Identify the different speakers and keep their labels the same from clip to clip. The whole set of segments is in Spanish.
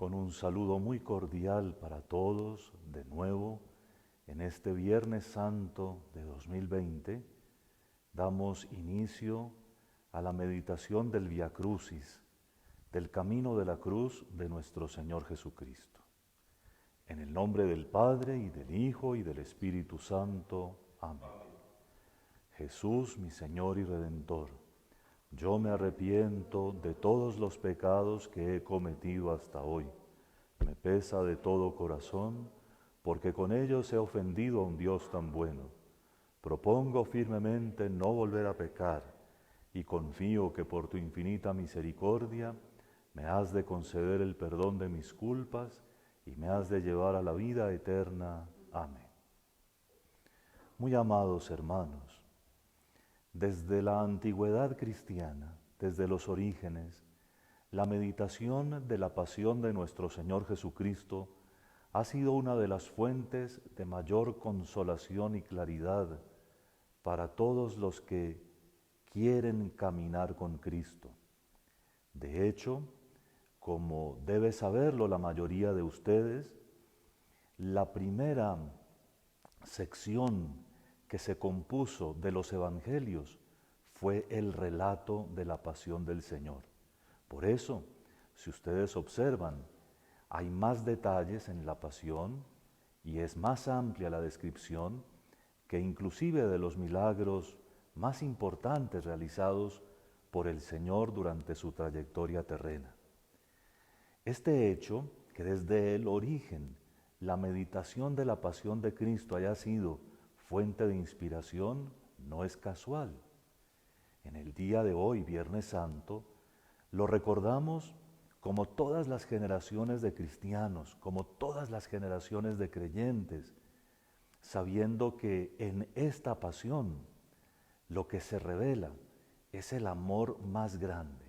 Speaker 1: con un saludo muy cordial para todos, de nuevo, en este Viernes Santo de 2020, damos inicio a la meditación del Vía Crucis, del camino de la cruz de nuestro Señor Jesucristo. En el nombre del Padre, y del Hijo, y del Espíritu Santo. Amén. Jesús, mi Señor y Redentor, yo me arrepiento de todos los pecados que he cometido hasta hoy. Me pesa de todo corazón, porque con ellos he ofendido a un Dios tan bueno. Propongo firmemente no volver a pecar, y confío que por tu infinita misericordia me has de conceder el perdón de mis culpas y me has de llevar a la vida eterna. Amén. Muy amados hermanos, desde la antigüedad cristiana, desde los orígenes, la meditación de la pasión de nuestro Señor Jesucristo ha sido una de las fuentes de mayor consolación y claridad para todos los que quieren caminar con Cristo. De hecho, como debe saberlo la mayoría de ustedes, la primera sección que se compuso de los evangelios fue el relato de la pasión del Señor. Por eso, si ustedes observan, hay más detalles en la pasión y es más amplia la descripción que inclusive de los milagros más importantes realizados por el Señor durante su trayectoria terrena. Este hecho, que desde el origen la meditación de la pasión de Cristo haya sido fuente de inspiración, no es casual. En el día de hoy, Viernes Santo, lo recordamos como todas las generaciones de cristianos, como todas las generaciones de creyentes, sabiendo que en esta pasión lo que se revela es el amor más grande.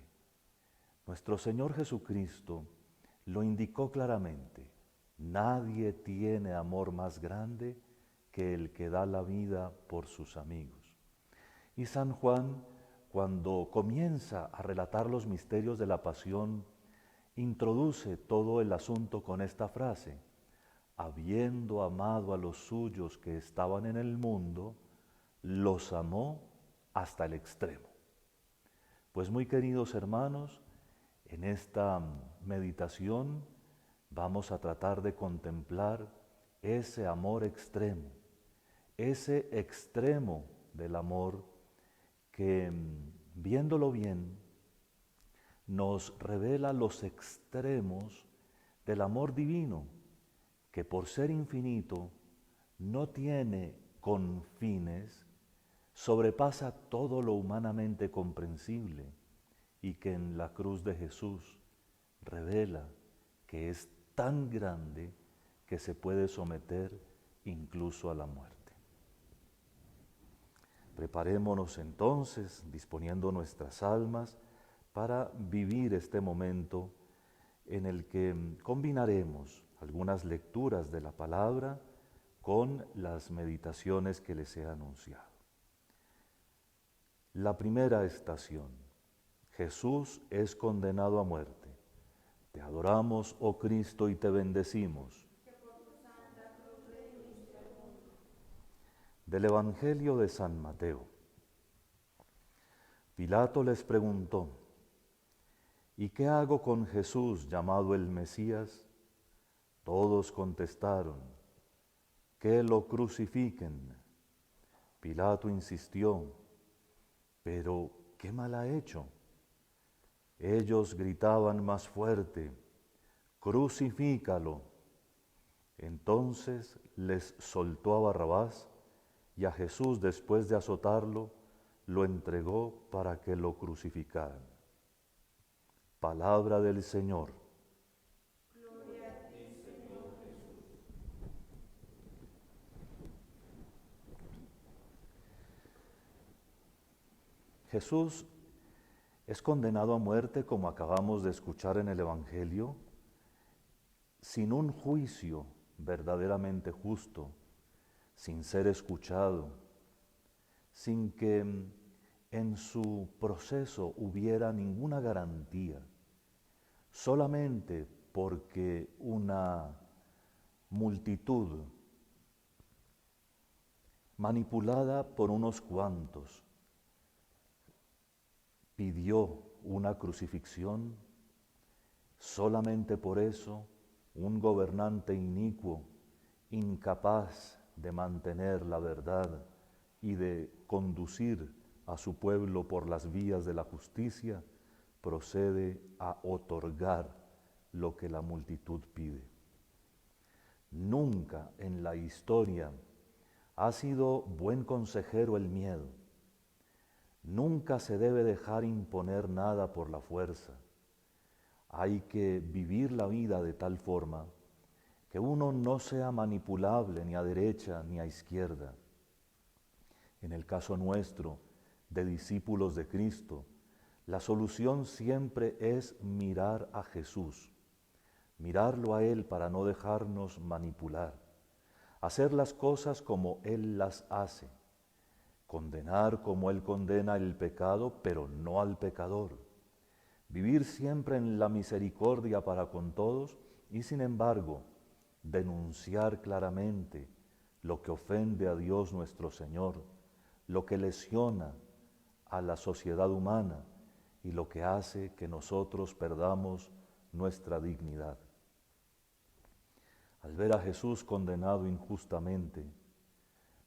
Speaker 1: Nuestro Señor Jesucristo lo indicó claramente: nadie tiene amor más grande que el que da la vida por sus amigos. Y San Juan, cuando comienza a relatar los misterios de la pasión, introduce todo el asunto con esta frase: habiendo amado a los suyos que estaban en el mundo, los amó hasta el extremo. Pues muy queridos hermanos, en esta meditación vamos a tratar de contemplar ese amor extremo, ese extremo del amor que, viéndolo bien, nos revela los extremos del amor divino, que por ser infinito no tiene confines, sobrepasa todo lo humanamente comprensible y que en la cruz de Jesús revela que es tan grande que se puede someter incluso a la muerte. Preparémonos entonces, disponiendo nuestras almas para vivir este momento en el que combinaremos algunas lecturas de la palabra con las meditaciones que les he anunciado. La primera estación: Jesús es condenado a muerte. Te adoramos, oh Cristo, y te bendecimos. Del Evangelio de San Mateo. Pilato les preguntó: ¿y qué hago con Jesús llamado el Mesías? Todos contestaron: que lo crucifiquen. Pilato insistió: ¿pero qué mal ha hecho? Ellos gritaban más fuerte: crucifícalo. Entonces les soltó a Barrabás, y a Jesús, después de azotarlo, lo entregó para que lo crucificaran. Palabra del Señor.
Speaker 2: Gloria a ti, Señor Jesús.
Speaker 1: Jesús es condenado a muerte, como acabamos de escuchar en el Evangelio, sin un juicio verdaderamente justo, sin ser escuchado, sin que en su proceso hubiera ninguna garantía, solamente porque una multitud manipulada por unos cuantos pidió una crucifixión, solamente por eso un gobernante inicuo, incapaz de mantener la verdad y de conducir a su pueblo por las vías de la justicia, procede a otorgar lo que la multitud pide. Nunca en la historia ha sido buen consejero el miedo. Nunca se debe dejar imponer nada por la fuerza. Hay que vivir la vida de tal forma que uno no sea manipulable ni a derecha ni a izquierda. En el caso nuestro, de discípulos de Cristo, la solución siempre es mirar a Jesús, mirarlo a Él para no dejarnos manipular, hacer las cosas como Él las hace, condenar como Él condena el pecado, pero no al pecador, vivir siempre en la misericordia para con todos y sin embargo denunciar claramente lo que ofende a Dios nuestro Señor, lo que lesiona a la sociedad humana y lo que hace que nosotros perdamos nuestra dignidad. Al ver a Jesús condenado injustamente,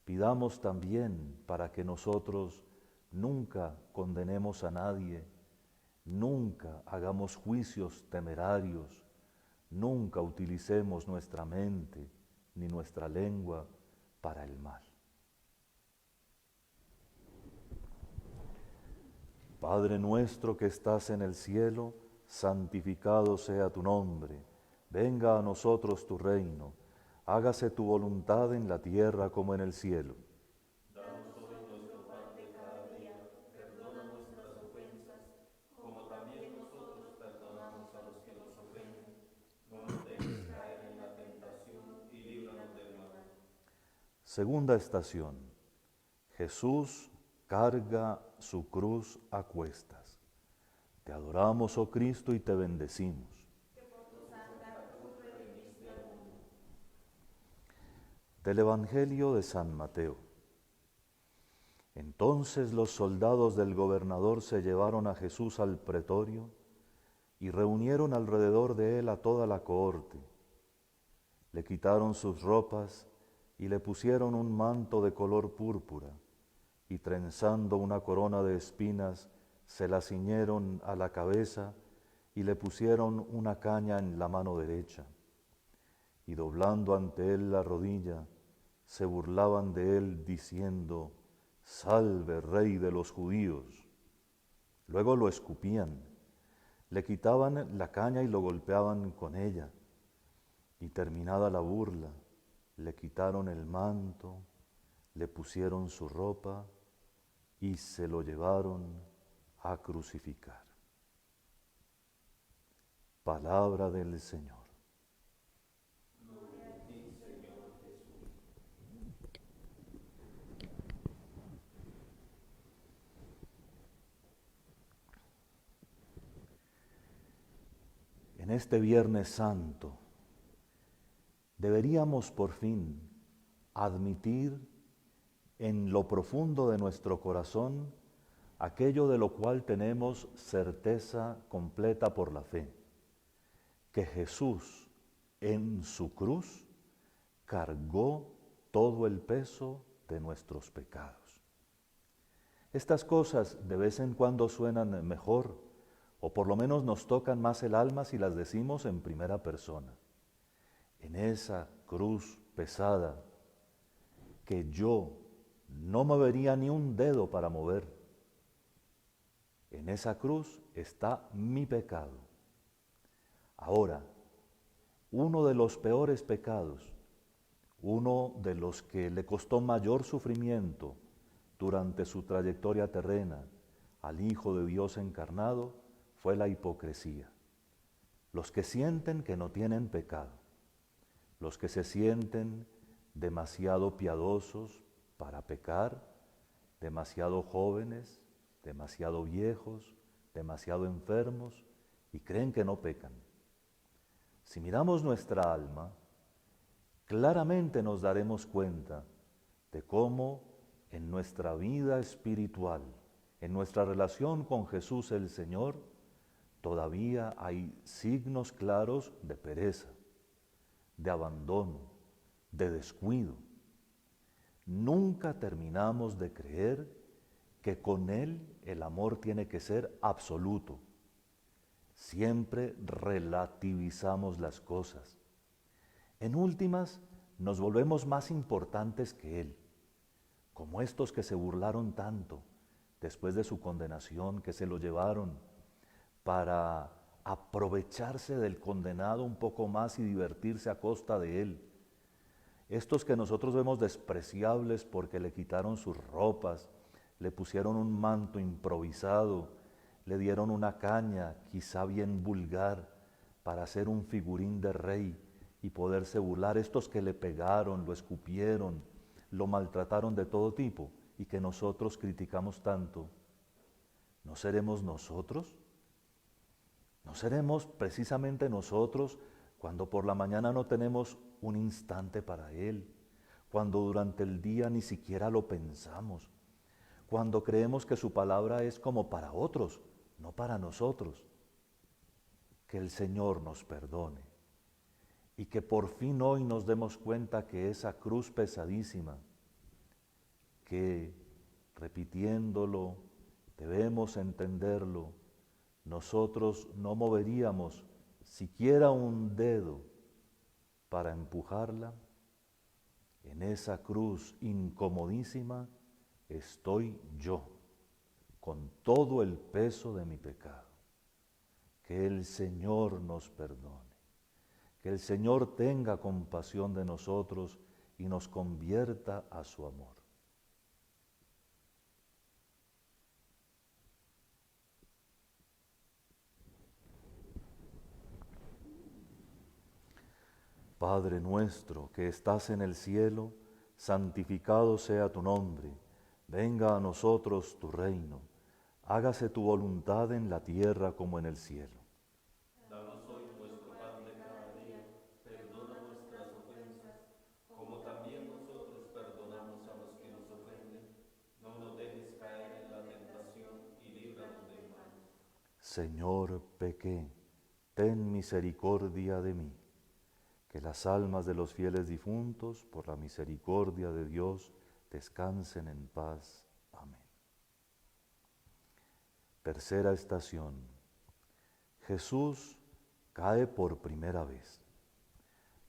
Speaker 1: pidamos también para que nosotros nunca condenemos a nadie, nunca hagamos juicios temerarios, nunca utilicemos nuestra mente ni nuestra lengua para el mal. Padre nuestro que estás en el cielo, santificado sea tu nombre. Venga a nosotros tu reino. Hágase tu voluntad en la tierra como en el cielo.
Speaker 2: Danos hoy nuestro pan de cada día, perdona nuestras ofensas, como también nosotros perdonamos a los que nos ofenden. No nos dejes caer en la tentación y líbranos del mal.
Speaker 1: Segunda estación. Jesús carga su cruz a cuestas. Te adoramos, oh Cristo, y te bendecimos.
Speaker 2: Que por tu santa cruz redimiste al mundo.
Speaker 1: Del Evangelio de San Mateo. Entonces los soldados del gobernador se llevaron a Jesús al pretorio y reunieron alrededor de él a toda la cohorte. Le quitaron sus ropas y le pusieron un manto de color púrpura, y trenzando una corona de espinas, se la ciñeron a la cabeza y le pusieron una caña en la mano derecha. Y doblando ante él la rodilla, se burlaban de él diciendo: «Salve, Rey de los judíos». Luego lo escupían, le quitaban la caña y lo golpeaban con ella. Y terminada la burla, le quitaron el manto, le pusieron su ropa y se lo llevaron a crucificar. Palabra del Señor.
Speaker 2: Gloria a ti, Señor Jesús.
Speaker 1: En este Viernes Santo deberíamos por fin admitir en lo profundo de nuestro corazón aquello de lo cual tenemos certeza completa por la fe, que Jesús en su cruz cargó todo el peso de nuestros pecados. Estas cosas de vez en cuando suenan mejor, o por lo menos nos tocan más el alma si las decimos en primera persona. En esa cruz pesada que yo no movería ni un dedo para mover, en esa cruz está mi pecado. Ahora, uno de los peores pecados, uno de los que le costó mayor sufrimiento durante su trayectoria terrena al Hijo de Dios encarnado, fue la hipocresía. Los que sienten que no tienen pecado, los que se sienten demasiado piadosos para pecar, demasiado jóvenes, demasiado viejos, demasiado enfermos y creen que no pecan. Si miramos nuestra alma, claramente nos daremos cuenta de cómo en nuestra vida espiritual, en nuestra relación con Jesús el Señor, todavía hay signos claros de pereza, de abandono, de descuido. Nunca terminamos de creer que con Él el amor tiene que ser absoluto. Siempre relativizamos las cosas. En últimas, nos volvemos más importantes que Él, como estos que se burlaron tanto después de su condenación, que se lo llevaron para aprovecharse del condenado un poco más y divertirse a costa de él. Estos que nosotros vemos despreciables porque le quitaron sus ropas, le pusieron un manto improvisado, le dieron una caña, quizá bien vulgar, para hacer un figurín de rey y poderse burlar. Estos que le pegaron, lo escupieron, lo maltrataron de todo tipo y que nosotros criticamos tanto. ¿No seremos nosotros? ¿No seremos precisamente nosotros cuando por la mañana no tenemos un instante para Él? Cuando durante el día ni siquiera lo pensamos. Cuando creemos que su palabra es como para otros, no para nosotros. Que el Señor nos perdone y que por fin hoy nos demos cuenta que esa cruz pesadísima, que repitiéndolo, debemos entenderlo, nosotros no moveríamos siquiera un dedo para empujarla. En esa cruz incomodísima estoy yo, con todo el peso de mi pecado. Que el Señor nos perdone, que el Señor tenga compasión de nosotros y nos convierta a su amor. Padre nuestro que estás en el cielo, santificado sea tu nombre. Venga a nosotros tu reino. Hágase tu voluntad en la tierra como en el cielo.
Speaker 2: Danos hoy nuestro pan de cada día, perdona nuestras ofensas, como también nosotros perdonamos a los que nos ofenden. No nos dejes caer en la tentación y líbranos del mal.
Speaker 1: Señor, pequé, ten misericordia de mí. Que las almas de los fieles difuntos, por la misericordia de Dios, descansen en paz. Amén. Tercera estación. Jesús cae por primera vez.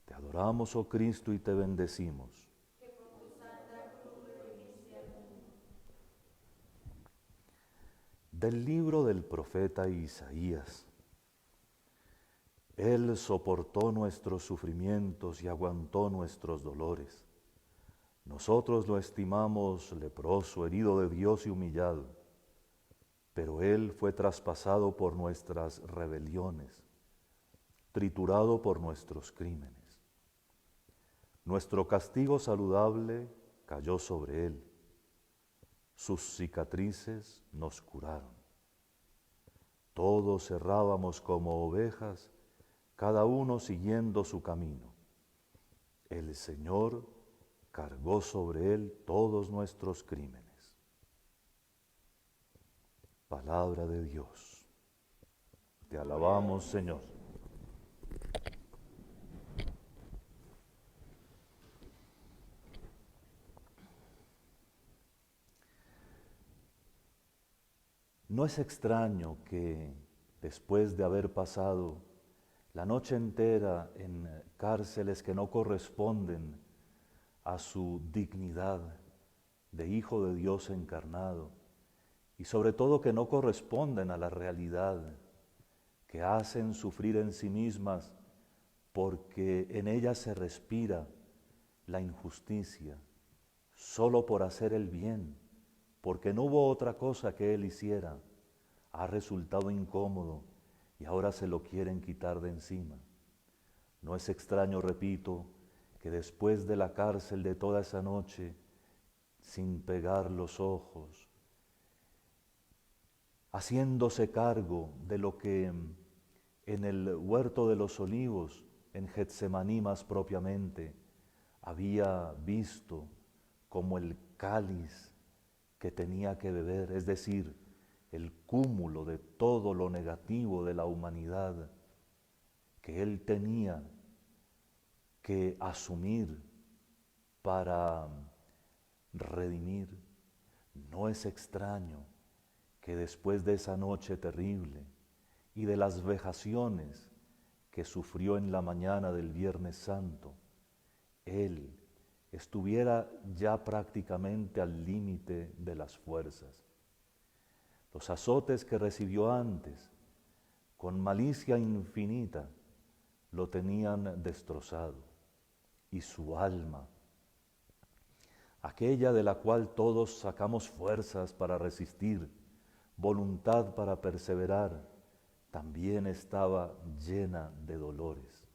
Speaker 1: Te adoramos, oh Cristo, y te bendecimos.
Speaker 2: Que por tu santa cruz redimiste al mundo.
Speaker 1: Del libro del profeta Isaías. Él soportó nuestros sufrimientos y aguantó nuestros dolores. Nosotros lo estimamos leproso, herido de Dios y humillado, pero Él fue traspasado por nuestras rebeliones, triturado por nuestros crímenes. Nuestro castigo saludable cayó sobre Él. Sus cicatrices nos curaron. Todos errábamos como ovejas, cada uno siguiendo su camino. El Señor cargó sobre Él todos nuestros crímenes. Palabra de Dios. Te alabamos, Señor. No es extraño que después de haber pasado la noche entera en cárceles que no corresponden a su dignidad de Hijo de Dios encarnado, y sobre todo que no corresponden a la realidad, que hacen sufrir en sí mismas porque en ellas se respira la injusticia, solo por hacer el bien, porque no hubo otra cosa que Él hiciera, ha resultado incómodo y ahora se lo quieren quitar de encima. No es extraño, repito, que después de la cárcel de toda esa noche, sin pegar los ojos, haciéndose cargo de lo que en el huerto de los olivos en Getsemaní más propiamente, había visto como el cáliz que tenía que beber, es decir, el cúmulo de todo lo negativo de la humanidad que él tenía que asumir para redimir. No es extraño que después de esa noche terrible y de las vejaciones que sufrió en la mañana del Viernes Santo, él estuviera ya prácticamente al límite de las fuerzas. Los azotes que recibió antes, con malicia infinita, lo tenían destrozado, y su alma, aquella de la cual todos sacamos fuerzas para resistir, voluntad para perseverar, también estaba llena de dolores.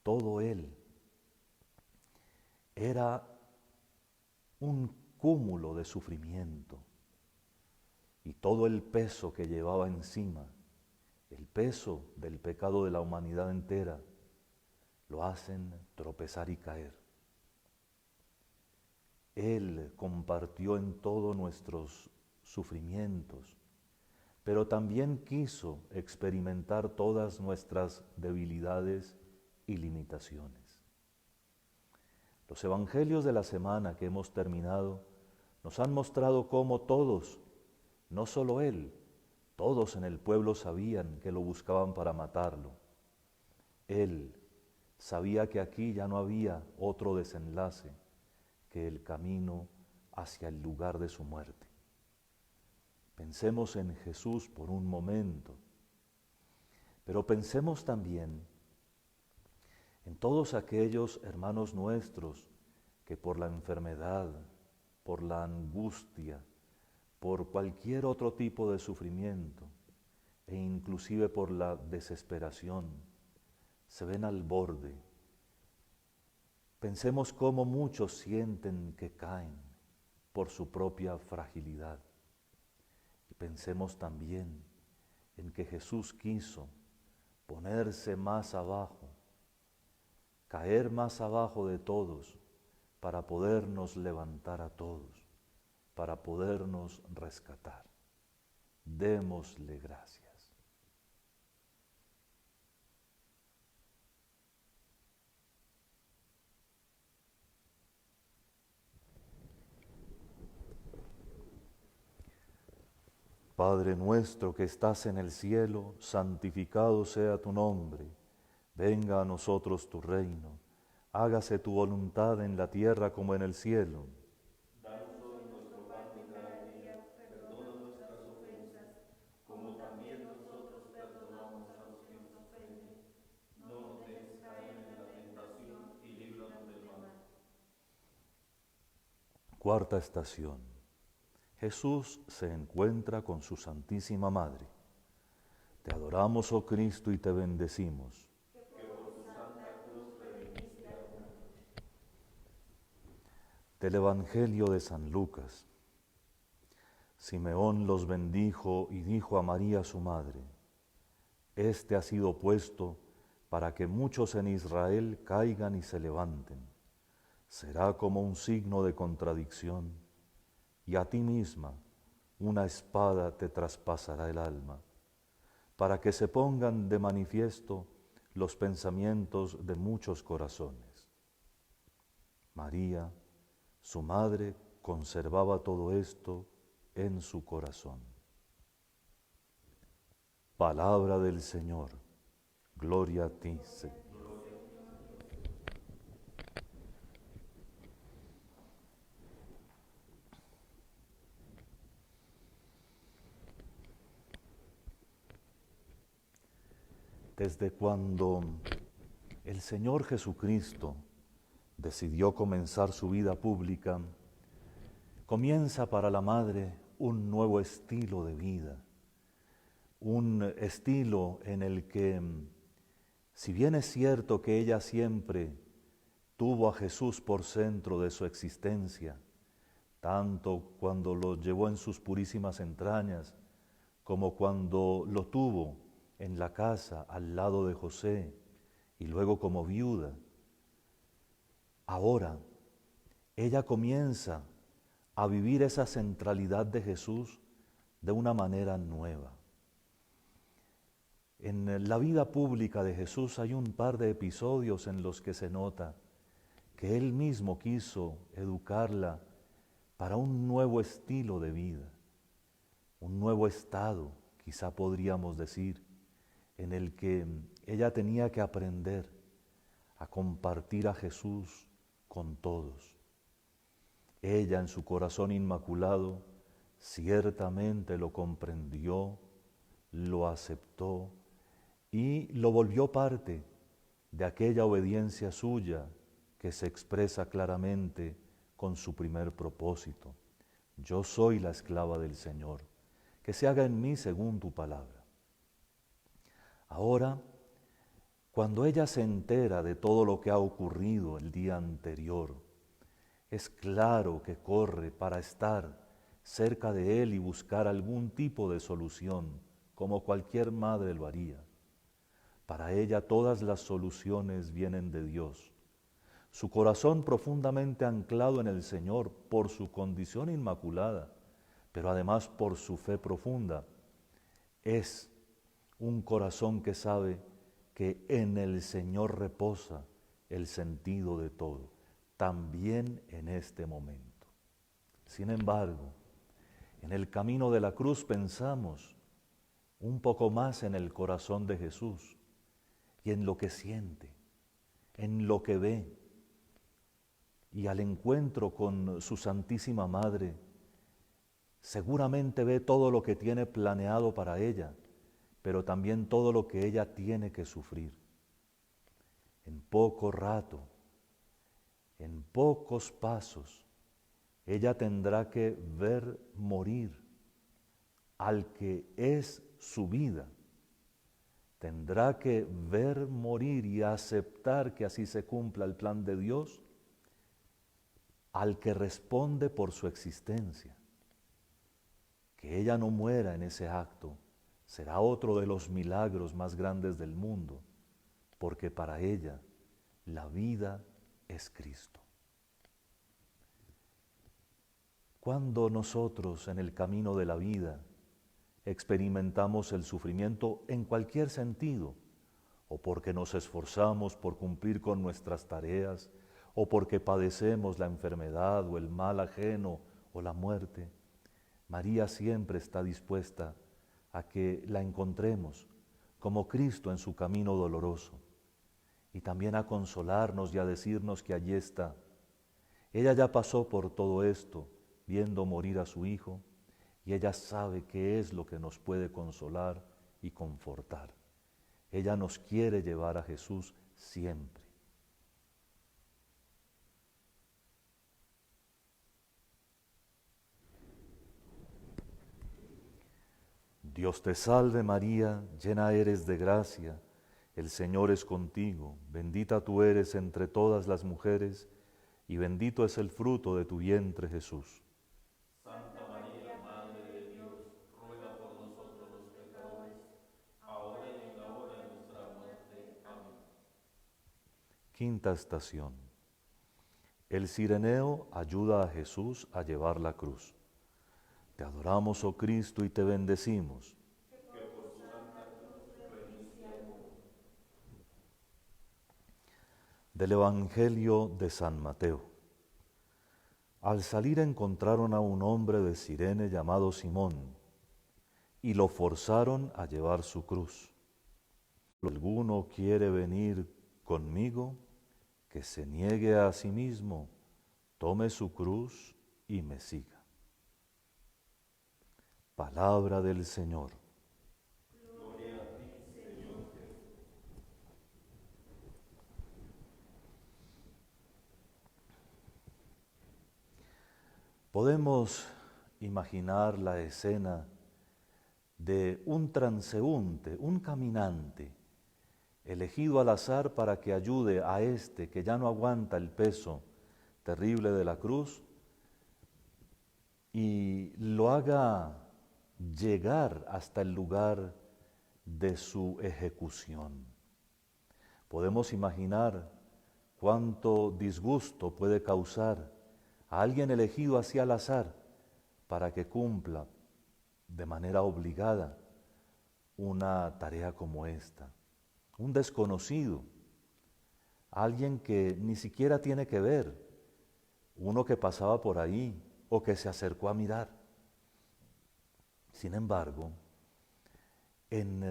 Speaker 1: Todo él era un cúmulo de sufrimiento y todo el peso que llevaba encima, el peso del pecado de la humanidad entera, lo hacen tropezar y caer. Él compartió en todos nuestros sufrimientos, pero también quiso experimentar todas nuestras debilidades y limitaciones. Los evangelios de la semana que hemos terminado nos han mostrado cómo todos, no solo él, todos en el pueblo sabían que lo buscaban para matarlo. Él sabía que aquí ya no había otro desenlace que el camino hacia el lugar de su muerte. Pensemos en Jesús por un momento, pero pensemos también en todos aquellos hermanos nuestros que por la enfermedad, por la angustia, por cualquier otro tipo de sufrimiento e inclusive por la desesperación, se ven al borde. Pensemos cómo muchos sienten que caen por su propia fragilidad. Y pensemos también en que Jesús quiso ponerse más abajo, caer más abajo de todos para podernos levantar a todos, para podernos rescatar. Démosle gracias. Padre nuestro que estás en el cielo, santificado sea tu nombre. Venga a nosotros tu reino. Hágase tu voluntad en la tierra como en el cielo.
Speaker 2: Danos hoy nuestro pan de cada día, perdona nuestras ofensas, como también nosotros perdonamos a los que nos ofenden. No nos dejes caer en la tentación y líbranos del mal.
Speaker 1: Cuarta estación. Jesús se encuentra con su Santísima Madre. Te adoramos, oh Cristo, y te bendecimos.
Speaker 2: Que por tu santa cruz redimiste al mundo.
Speaker 1: Del Evangelio de San Lucas. Simeón los bendijo y dijo a María su madre: Este ha sido puesto para que muchos en Israel caigan y se levanten. Será como un signo de contradicción, y a ti misma una espada te traspasará el alma, para que se pongan de manifiesto los pensamientos de muchos corazones. María, su madre, conservaba todo esto en su corazón. Palabra del Señor. Gloria a ti, Señor. Desde cuando el Señor Jesucristo decidió comenzar su vida pública, comienza para la Madre un nuevo estilo de vida, un estilo en el que, si bien es cierto que ella siempre tuvo a Jesús por centro de su existencia, tanto cuando lo llevó en sus purísimas entrañas, como cuando lo tuvo en la casa al lado de José y luego como viuda. Ahora, ella comienza a vivir esa centralidad de Jesús de una manera nueva. En la vida pública de Jesús hay un par de episodios en los que se nota que Él mismo quiso educarla para un nuevo estilo de vida, un nuevo estado, quizá podríamos decir, en el que ella tenía que aprender a compartir a Jesús con todos. Ella en su corazón inmaculado ciertamente lo comprendió, lo aceptó y lo volvió parte de aquella obediencia suya que se expresa claramente con su primer propósito. Yo soy la esclava del Señor, que se haga en mí según tu palabra. Ahora, cuando ella se entera de todo lo que ha ocurrido el día anterior, es claro que corre para estar cerca de él y buscar algún tipo de solución, como cualquier madre lo haría. Para ella todas las soluciones vienen de Dios. Su corazón profundamente anclado en el Señor por su condición inmaculada, pero además por su fe profunda, es un corazón que sabe que en el Señor reposa el sentido de todo, también en este momento. Sin embargo, en el camino de la cruz pensamos un poco más en el corazón de Jesús y en lo que siente, en lo que ve, y al encuentro con su Santísima Madre, seguramente ve todo lo que tiene planeado para ella, pero también todo lo que ella tiene que sufrir. En poco rato, en pocos pasos, ella tendrá que ver morir al que es su vida. Tendrá que ver morir y aceptar que así se cumpla el plan de Dios al que responde por su existencia. Que ella no muera en ese acto será otro de los milagros más grandes del mundo, porque para ella la vida es Cristo. Cuando nosotros en el camino de la vida experimentamos el sufrimiento en cualquier sentido, o porque nos esforzamos por cumplir con nuestras tareas, o porque padecemos la enfermedad o el mal ajeno o la muerte, María siempre está dispuesta a que la encontremos como Cristo en su camino doloroso y también a consolarnos y a decirnos que allí está. Ella ya pasó por todo esto viendo morir a su Hijo y ella sabe qué es lo que nos puede consolar y confortar. Ella nos quiere llevar a Jesús siempre. Dios te salve María, llena eres de gracia, el Señor es contigo, bendita tú eres entre todas las mujeres, y bendito es el fruto de tu vientre Jesús.
Speaker 2: Santa María, Madre de Dios, ruega por nosotros los pecadores, ahora y en la hora de nuestra muerte. Amén.
Speaker 1: Quinta estación. El cireneo ayuda a Jesús a llevar la cruz. Te adoramos, oh Cristo, y te bendecimos.
Speaker 2: Que por tu santa cruz redimiste al mundo.
Speaker 1: Del Evangelio de San Mateo. Al salir encontraron a un hombre de Cirene llamado Simón, y lo forzaron a llevar su cruz. Si alguno quiere venir conmigo, que se niegue a sí mismo, tome su cruz y me siga. Palabra del Señor.
Speaker 2: Gloria a ti, Señor Jesús.
Speaker 1: Podemos imaginar la escena de un transeúnte, un caminante, elegido al azar para que ayude a este que ya no aguanta el peso terrible de la cruz y lo haga llegar hasta el lugar de su ejecución. Podemos imaginar cuánto disgusto puede causar a alguien elegido así al azar para que cumpla de manera obligada una tarea como esta. Un desconocido, alguien que ni siquiera tiene que ver, uno que pasaba por ahí o que se acercó a mirar. Sin embargo, en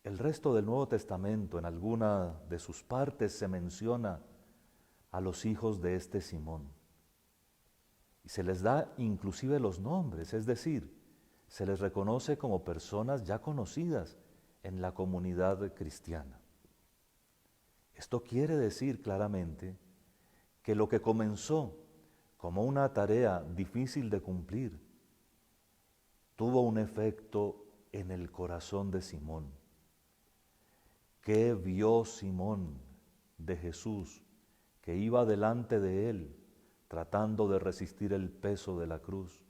Speaker 1: el resto del Nuevo Testamento, en alguna de sus partes, se menciona a los hijos de este Simón. Y se les da inclusive los nombres, es decir, se les reconoce como personas ya conocidas en la comunidad cristiana. Esto quiere decir claramente que lo que comenzó como una tarea difícil de cumplir, tuvo un efecto en el corazón de Simón. ¿Qué vio Simón de Jesús que iba delante de él tratando de resistir el peso de la cruz?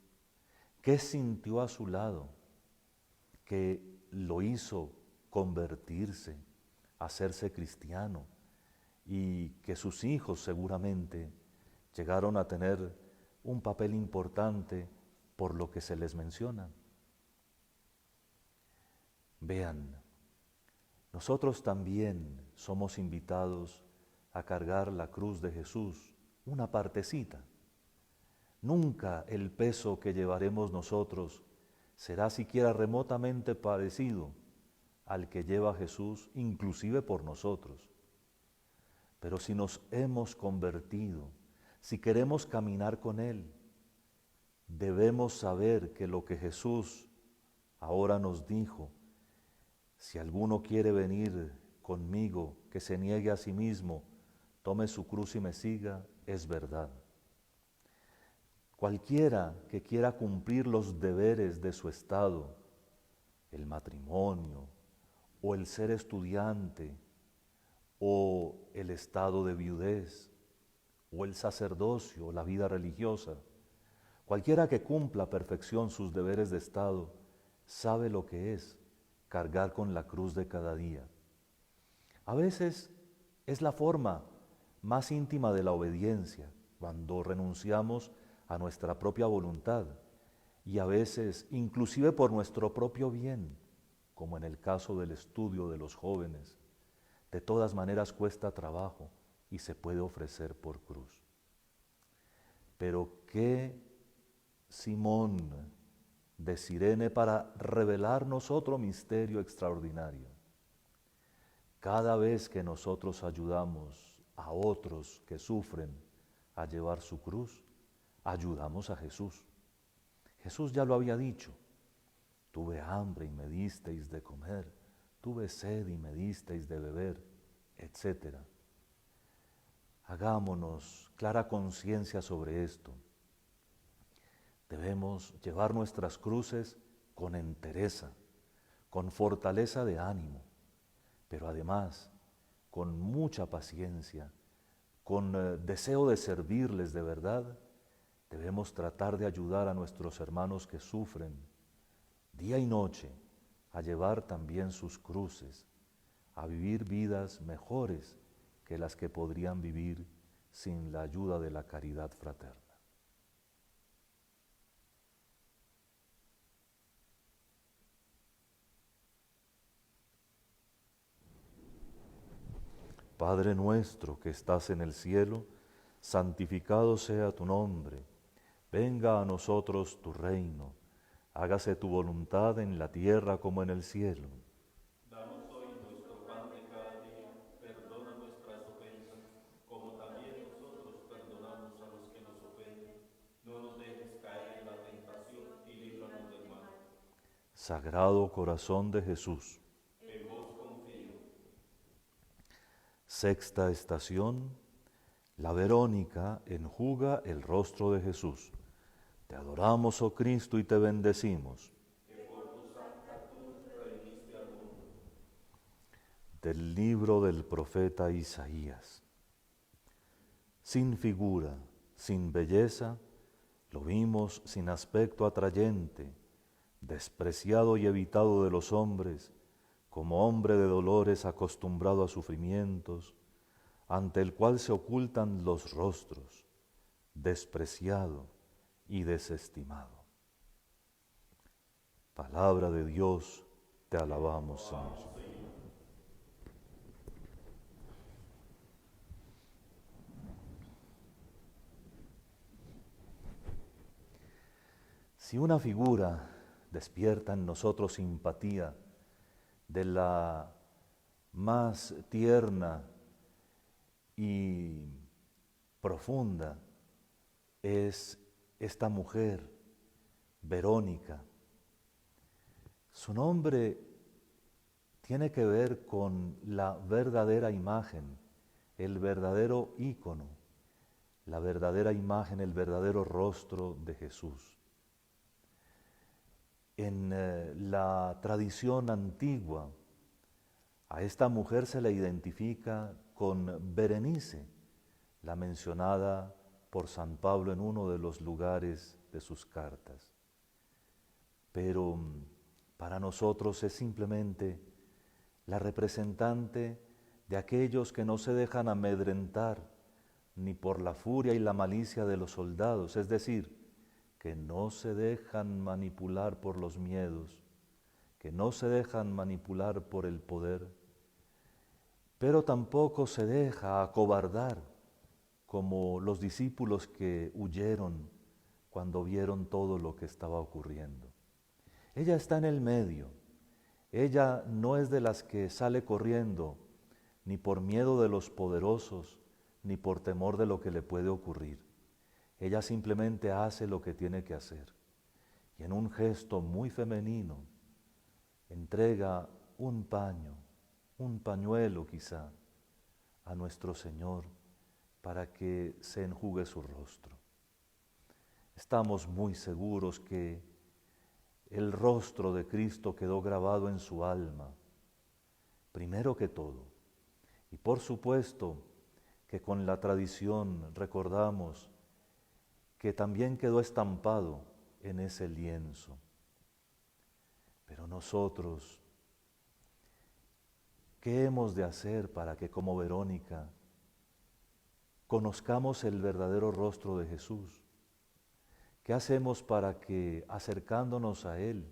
Speaker 1: ¿Qué sintió a su lado que lo hizo convertirse, hacerse cristiano, y que sus hijos seguramente llegaron a tener un papel importante por lo que se les menciona? Vean, nosotros también somos invitados a cargar la cruz de Jesús, una partecita. Nunca el peso que llevaremos nosotros será siquiera remotamente parecido al que lleva Jesús, inclusive por nosotros. Pero si nos hemos convertido, si queremos caminar con Él, debemos saber que lo que Jesús ahora nos dijo, si alguno quiere venir conmigo, que se niegue a sí mismo, tome su cruz y me siga, es verdad. Cualquiera que quiera cumplir los deberes de su estado, el matrimonio, o el ser estudiante, o el estado de viudez, o el sacerdocio, o la vida religiosa, cualquiera que cumpla a perfección sus deberes de estado, sabe lo que es cargar con la cruz de cada día. A veces es la forma más íntima de la obediencia, cuando renunciamos a nuestra propia voluntad, y a veces inclusive por nuestro propio bien, como en el caso del estudio de los jóvenes. De todas maneras cuesta trabajo y se puede ofrecer por cruz. Pero qué Simón de Cirene para revelarnos otro misterio extraordinario. Cada vez que nosotros ayudamos a otros que sufren a llevar su cruz, ayudamos a Jesús. Jesús ya lo había dicho: tuve hambre y me disteis de comer, tuve sed y me disteis de beber, etc. Hagámonos clara conciencia sobre esto. Debemos llevar nuestras cruces con entereza, con fortaleza de ánimo, pero además con mucha paciencia, con deseo de servirles de verdad. Debemos tratar de ayudar a nuestros hermanos que sufren día y noche a llevar también sus cruces, a vivir vidas mejores que las que podrían vivir sin la ayuda de la caridad fraterna. Padre nuestro que estás en el cielo, santificado sea tu nombre. Venga a nosotros tu reino. Hágase tu voluntad en la tierra como en el cielo.
Speaker 2: Danos hoy nuestro pan de cada día, perdona nuestras ofensas, como también nosotros perdonamos a los que nos ofenden. No nos dejes caer en la tentación y líbranos del mal.
Speaker 1: Sagrado Corazón de Jesús.
Speaker 2: En vos confío.
Speaker 1: Sexta estación. La Verónica enjuga el rostro de Jesús. Te adoramos, oh Cristo, y te bendecimos.
Speaker 2: Que por tu santa cruz redimiste al mundo.
Speaker 1: Del libro del profeta Isaías. Sin figura, sin belleza, lo vimos sin aspecto atrayente, despreciado y evitado de los hombres, como hombre de dolores acostumbrado a sufrimientos, ante el cual se ocultan los rostros, despreciado y desestimado. Palabra de Dios, te alabamos, Señor. Si una figura despierta en nosotros simpatía de la más tierna y profunda, es esta mujer, Verónica. Su nombre tiene que ver con la verdadera imagen, el verdadero ícono, la verdadera imagen, el verdadero rostro de Jesús. En la tradición antigua, a esta mujer se le identifica con Berenice, la mencionada por San Pablo en uno de los lugares de sus cartas. Pero para nosotros es simplemente la representante de aquellos que no se dejan amedrentar ni por la furia y la malicia de los soldados, es decir, que no se dejan manipular por los miedos, que no se dejan manipular por el poder, pero tampoco se deja acobardar como los discípulos que huyeron cuando vieron todo lo que estaba ocurriendo. Ella está en el medio, ella no es de las que sale corriendo, ni por miedo de los poderosos, ni por temor de lo que le puede ocurrir. Ella simplemente hace lo que tiene que hacer y en un gesto muy femenino entrega un paño, un pañuelo quizá, a nuestro Señor para que se enjugue su rostro. Estamos muy seguros que el rostro de Cristo quedó grabado en su alma, primero que todo, y por supuesto que con la tradición recordamos que también quedó estampado en ese lienzo. Pero nosotros, ¿qué hemos de hacer para que como Verónica conozcamos el verdadero rostro de Jesús? ¿Qué hacemos para que acercándonos a Él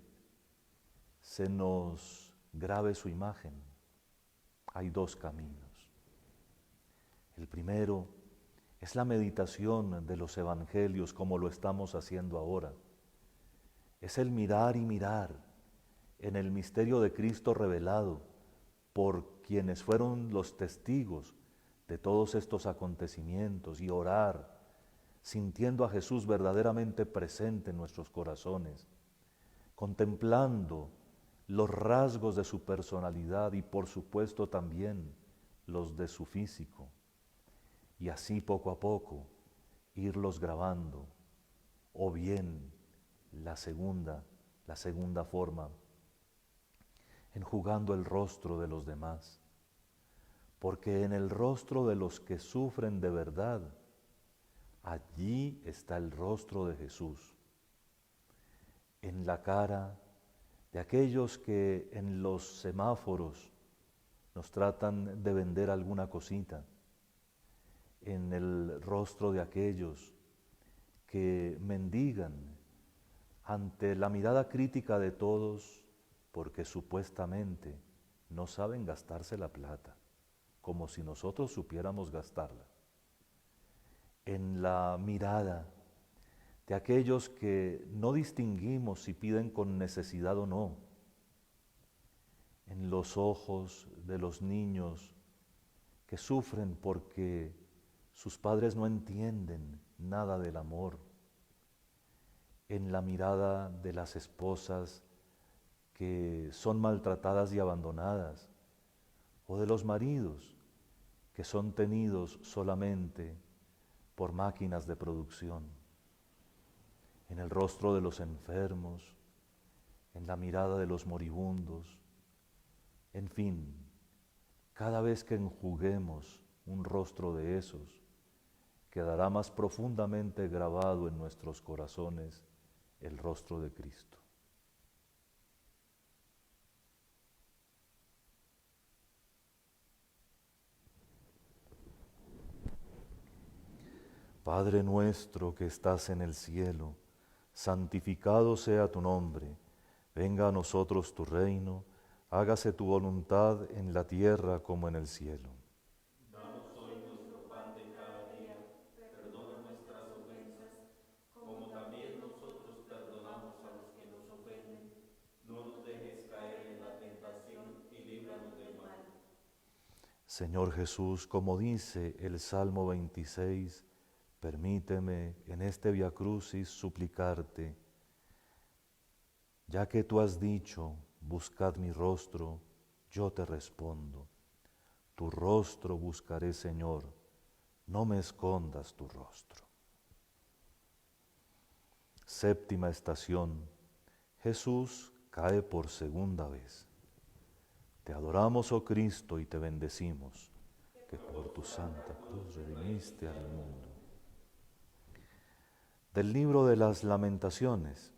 Speaker 1: se nos grabe su imagen? Hay dos caminos. El primero es la meditación de los evangelios como lo estamos haciendo ahora. Es el mirar y mirar en el misterio de Cristo revelado por quienes fueron los testigos de todos estos acontecimientos y orar, sintiendo a Jesús verdaderamente presente en nuestros corazones, contemplando los rasgos de su personalidad y por supuesto también los de su físico, y así poco a poco irlos grabando, o bien la segunda forma, enjugando el rostro de los demás, porque en el rostro de los que sufren de verdad, allí está el rostro de Jesús. En la cara de aquellos que en los semáforos nos tratan de vender alguna cosita, en el rostro de aquellos que mendigan ante la mirada crítica de todos porque supuestamente no saben gastarse la plata, como si nosotros supiéramos gastarla. En la mirada de aquellos que no distinguimos si piden con necesidad o no, en los ojos de los niños que sufren porque sus padres no entienden nada del amor, en la mirada de las esposas que son maltratadas y abandonadas, o de los maridos que son tenidos solamente por máquinas de producción, en el rostro de los enfermos, en la mirada de los moribundos, en fin, cada vez que enjuguemos un rostro de esos, quedará más profundamente grabado en nuestros corazones el rostro de Cristo. Padre nuestro que estás en el cielo, santificado sea tu nombre. Venga a nosotros tu reino, hágase tu voluntad en la tierra como en el cielo.
Speaker 2: Danos hoy nuestro pan de cada día, perdona nuestras ofensas, como también nosotros perdonamos a los que nos ofenden. No nos dejes caer en la tentación y líbranos del mal.
Speaker 1: Señor Jesús, como dice el Salmo 26, permíteme en este Via Crucis suplicarte, ya que tú has dicho, buscad mi rostro, yo te respondo. Tu rostro buscaré, Señor, no me escondas tu rostro. Séptima estación. Jesús cae por segunda vez. Te adoramos, oh Cristo, y te bendecimos, que por tu santa cruz redimiste al mundo. Del libro de las Lamentaciones.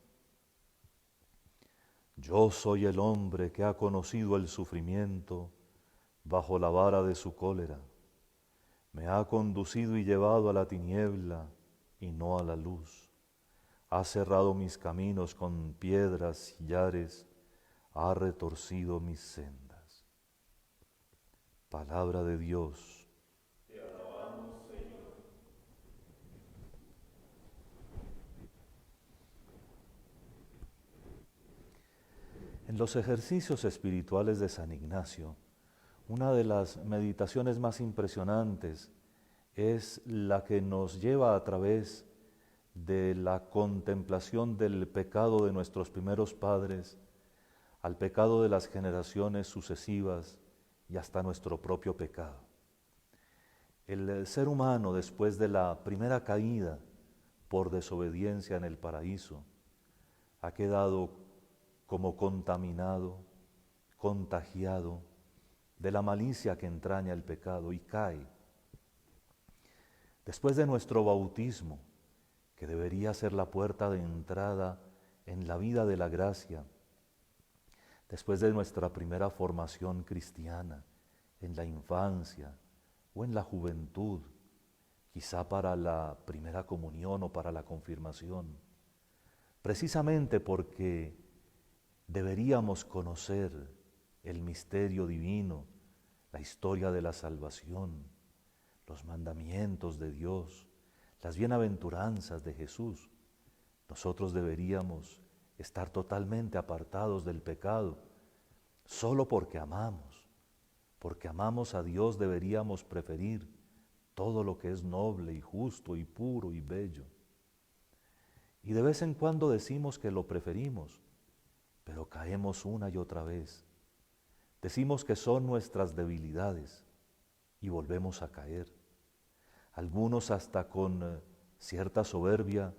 Speaker 1: Yo soy el hombre que ha conocido el sufrimiento bajo la vara de su cólera. Me ha conducido y llevado a la tiniebla y no a la luz. Ha cerrado mis caminos con piedras, sillares, ha retorcido mis sendas. Palabra de Dios.
Speaker 2: Te alabamos, Señor.
Speaker 1: En los ejercicios espirituales de San Ignacio, una de las meditaciones más impresionantes es la que nos lleva a través de la contemplación del pecado de nuestros primeros padres al pecado de las generaciones sucesivas y hasta nuestro propio pecado. El ser humano, después de la primera caída por desobediencia en el paraíso, ha quedado como contaminado, contagiado de la malicia que entraña el pecado y cae. Después de nuestro bautismo, que debería ser la puerta de entrada en la vida de la gracia, después de nuestra primera formación cristiana, en la infancia o en la juventud, quizá para la primera comunión o para la confirmación, precisamente porque deberíamos conocer el misterio divino, la historia de la salvación, los mandamientos de Dios, las bienaventuranzas de Jesús. Nosotros deberíamos estar totalmente apartados del pecado, solo porque amamos a Dios deberíamos preferir todo lo que es noble y justo y puro y bello. Y de vez en cuando decimos que lo preferimos, pero caemos una y otra vez. Decimos que son nuestras debilidades y volvemos a caer. Algunos hasta con cierta soberbia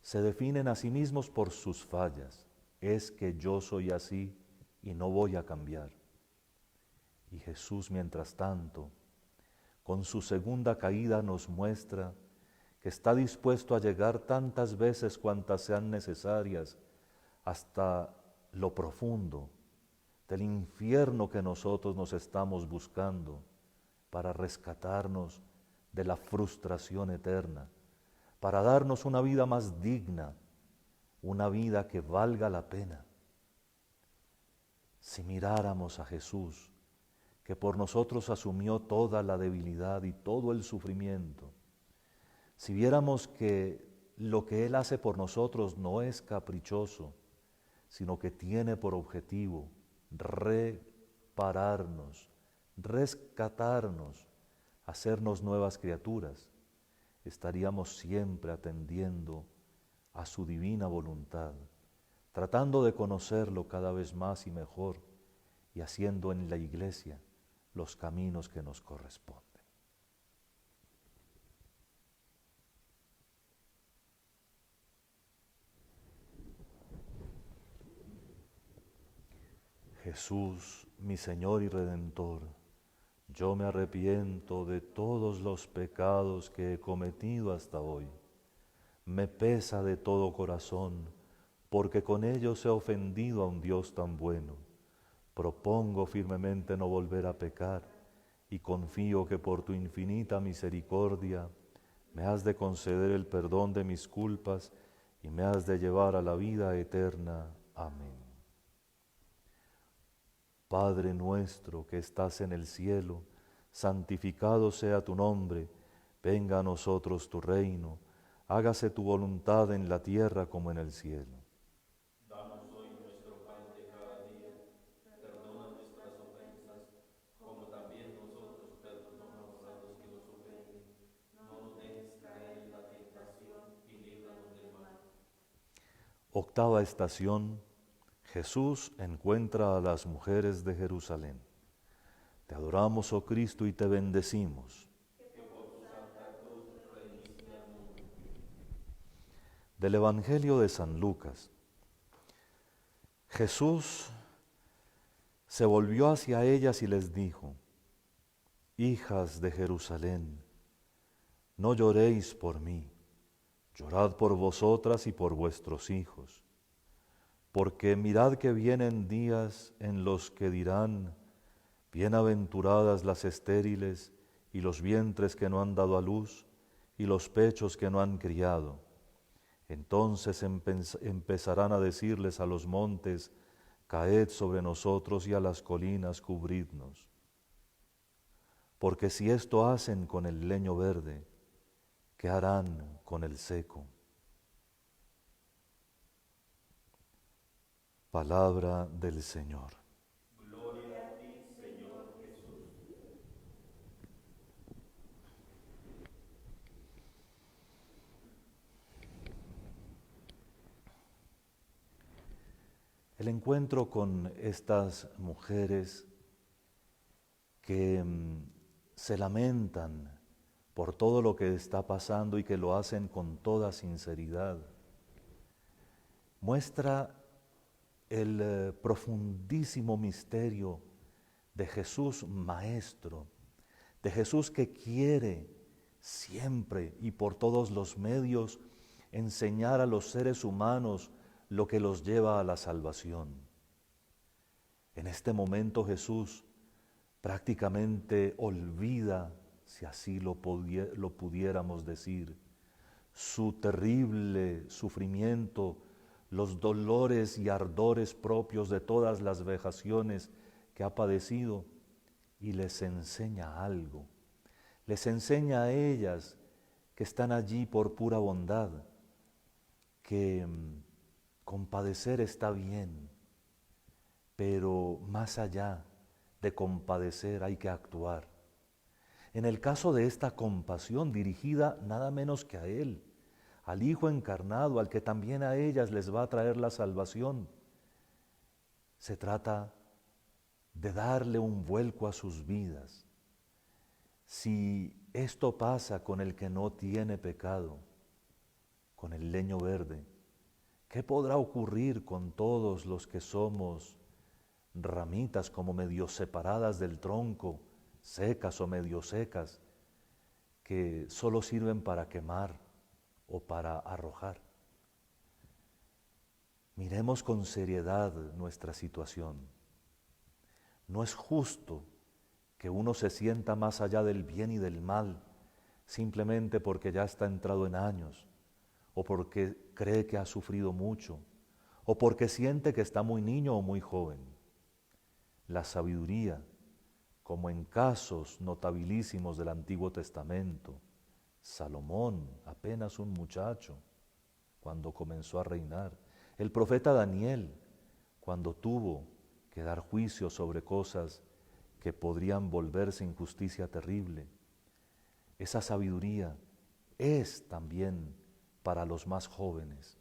Speaker 1: se definen a sí mismos por sus fallas. Es que yo soy así y no voy a cambiar. Y Jesús, mientras tanto, con su segunda caída nos muestra que está dispuesto a llegar tantas veces cuantas sean necesarias hasta lo profundo del infierno que nosotros nos estamos buscando para rescatarnos de la frustración eterna, para darnos una vida más digna, una vida que valga la pena. Si miráramos a Jesús, que por nosotros asumió toda la debilidad y todo el sufrimiento, si viéramos que lo que Él hace por nosotros no es caprichoso, sino que tiene por objetivo repararnos, rescatarnos, hacernos nuevas criaturas, estaríamos siempre atendiendo a su divina voluntad, tratando de conocerlo cada vez más y mejor y haciendo en la Iglesia los caminos que nos corresponden. Jesús, mi Señor y Redentor, yo me arrepiento de todos los pecados que he cometido hasta hoy. Me pesa de todo corazón, porque con ellos he ofendido a un Dios tan bueno. Propongo firmemente no volver a pecar y confío que por tu infinita misericordia me has de conceder el perdón de mis culpas y me has de llevar a la vida eterna. Amén. Padre nuestro que estás en el cielo, santificado sea tu nombre, venga a nosotros tu reino, hágase tu voluntad en la tierra como en el cielo.
Speaker 2: Danos hoy nuestro pan de cada día, perdona nuestras ofensas, como también nosotros perdonamos a los que nos ofenden. No nos dejes caer en la tentación y líbranos del mal.
Speaker 1: Octava estación. Jesús encuentra a las mujeres de Jerusalén. Te adoramos, oh Cristo, y te bendecimos.
Speaker 2: Que por tu santa cruz redimiste al mundo.
Speaker 1: Del Evangelio de San Lucas. Jesús se volvió hacia ellas y les dijo: Hijas de Jerusalén, no lloréis por mí, llorad por vosotras y por vuestros hijos. Porque mirad que vienen días en los que dirán: bienaventuradas las estériles y los vientres que no han dado a luz y los pechos que no han criado. Entonces empezarán a decirles a los montes: caed sobre nosotros, y a las colinas cubridnos. Porque si esto hacen con el leño verde, ¿qué harán con el seco? Palabra del Señor.
Speaker 2: Gloria a ti, Señor Jesús.
Speaker 1: El encuentro con estas mujeres que se lamentan por todo lo que está pasando y que lo hacen con toda sinceridad, muestra el profundísimo misterio de Jesús Maestro, de Jesús que quiere siempre y por todos los medios enseñar a los seres humanos lo que los lleva a la salvación. En este momento Jesús prácticamente olvida, si así lo pudiéramos decir, su terrible sufrimiento, los dolores y ardores propios de todas las vejaciones que ha padecido, y les enseña algo. Les enseña a ellas que están allí por pura bondad, que compadecer está bien, pero más allá de compadecer hay que actuar. En el caso de esta compasión dirigida nada menos que a Él, al Hijo encarnado, al que también a ellas les va a traer la salvación, se trata de darle un vuelco a sus vidas. Si esto pasa con el que no tiene pecado, con el leño verde, ¿qué podrá ocurrir con todos los que somos ramitas como medio separadas del tronco, secas o medio secas, que solo sirven para quemar o para arrojar? Miremos con seriedad nuestra situación. No es justo que uno se sienta más allá del bien y del mal simplemente porque ya está entrado en años, o porque cree que ha sufrido mucho, o porque siente que está muy niño o muy joven. La sabiduría, como en casos notabilísimos del Antiguo Testamento, Salomón, apenas un muchacho, cuando comenzó a reinar, el profeta Daniel, cuando tuvo que dar juicio sobre cosas que podrían volverse injusticia terrible. Esa sabiduría es también para los más jóvenes.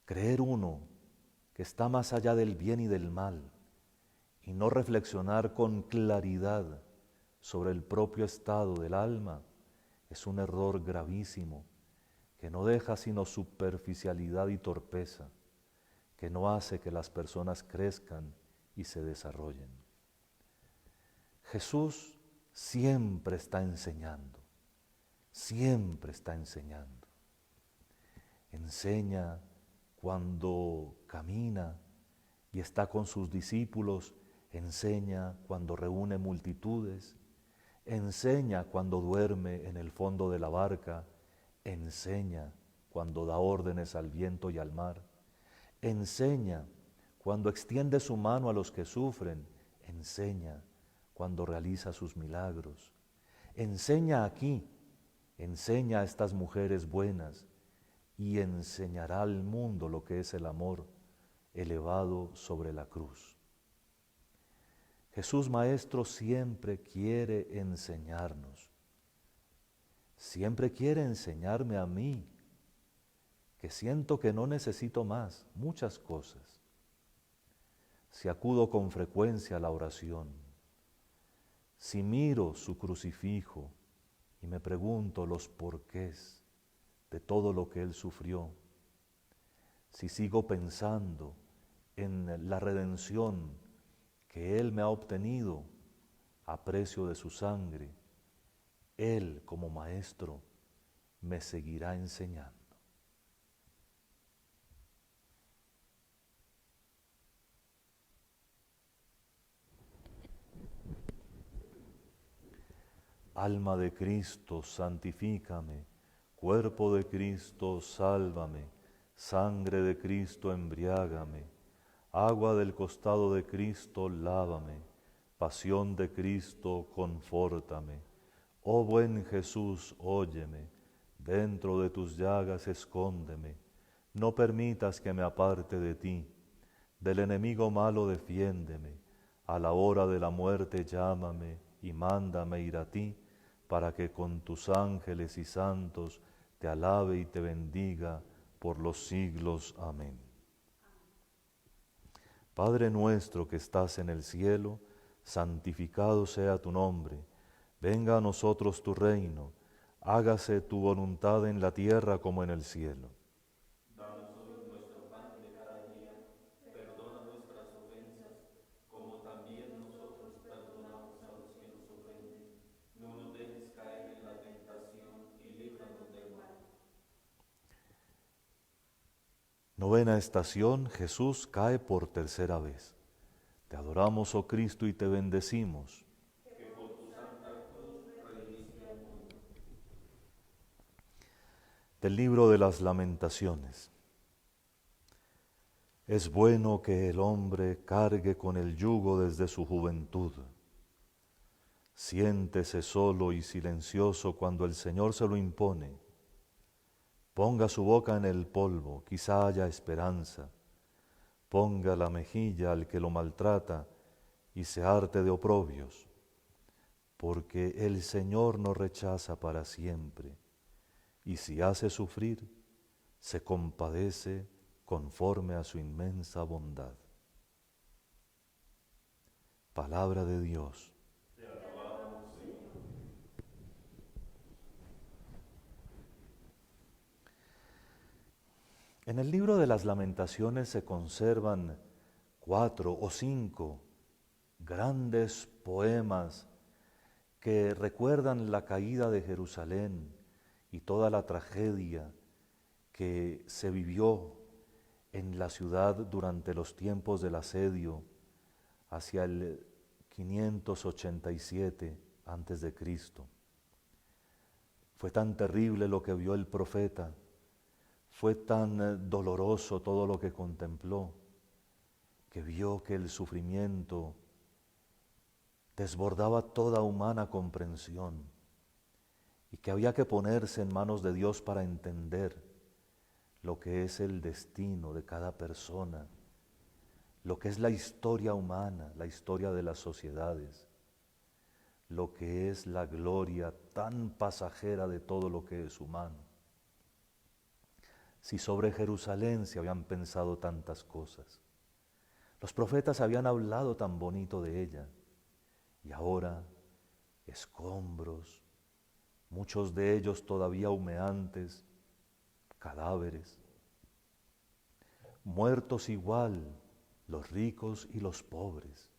Speaker 1: Creer uno que está más allá del bien y del mal y no reflexionar con claridad sobre el propio estado del alma es un error gravísimo que no deja sino superficialidad y torpeza, que no hace que las personas crezcan y se desarrollen. Jesús siempre está enseñando, siempre está enseñando. Enseña cuando camina y está con sus discípulos, enseña cuando reúne multitudes, enseña cuando duerme en el fondo de la barca, enseña cuando da órdenes al viento y al mar, enseña cuando extiende su mano a los que sufren, enseña cuando realiza sus milagros, enseña aquí, enseña a estas mujeres buenas y enseñará al mundo lo que es el amor elevado sobre la cruz. Jesús Maestro siempre quiere enseñarnos, siempre quiere enseñarme a mí, que siento que no necesito más, muchas cosas. Si acudo con frecuencia a la oración, si miro su crucifijo y me pregunto los porqués de todo lo que Él sufrió, si sigo pensando en la redención que Él me ha obtenido a precio de su sangre, Él como Maestro me seguirá enseñando. Alma de Cristo, santifícame, cuerpo de Cristo, sálvame, sangre de Cristo, embriágame, agua del costado de Cristo, lávame, pasión de Cristo, confórtame. Oh buen Jesús, óyeme, dentro de tus llagas escóndeme, no permitas que me aparte de ti, del enemigo malo defiéndeme, a la hora de la muerte llámame y mándame ir a ti, para que con tus ángeles y santos te alabe y te bendiga por los siglos. Amén. Padre nuestro que estás en el cielo, santificado sea tu nombre. Venga a nosotros tu reino. Hágase tu voluntad en la tierra como en el cielo.
Speaker 2: Danos hoy nuestro pan de cada día. Perdona nuestras ofensas, como también nosotros perdonamos a los que nos ofenden. No nos dejes caer en la tentación y líbranos del mal.
Speaker 1: Novena estación, Jesús cae por tercera vez. Te adoramos, oh Cristo, y te bendecimos.
Speaker 2: Que por tu santa cruz redimiste al mundo.
Speaker 1: Del libro de las Lamentaciones. Es bueno que el hombre cargue con el yugo desde su juventud. Siéntese solo y silencioso cuando el Señor se lo impone. Ponga su boca en el polvo, quizá haya esperanza. Ponga la mejilla al que lo maltrata y se harte de oprobios, porque el Señor no rechaza para siempre, y si hace sufrir, se compadece conforme a su inmensa bondad. Palabra de Dios.
Speaker 2: Te alabamos, Señor.
Speaker 1: En el libro de las Lamentaciones se conservan 4 o 5 grandes poemas que recuerdan la caída de Jerusalén y toda la tragedia que se vivió en la ciudad durante los tiempos del asedio hacia el 587 a.C. Fue tan terrible lo que vio el profeta, fue tan doloroso todo lo que contempló, que vio que el sufrimiento desbordaba toda humana comprensión y que había que ponerse en manos de Dios para entender lo que es el destino de cada persona, lo que es la historia humana, la historia de las sociedades, lo que es la gloria tan pasajera de todo lo que es humano. Si sobre Jerusalén se habían pensado tantas cosas, los profetas habían hablado tan bonito de ella, y ahora escombros, muchos de ellos todavía humeantes, cadáveres, muertos igual los ricos y los pobres,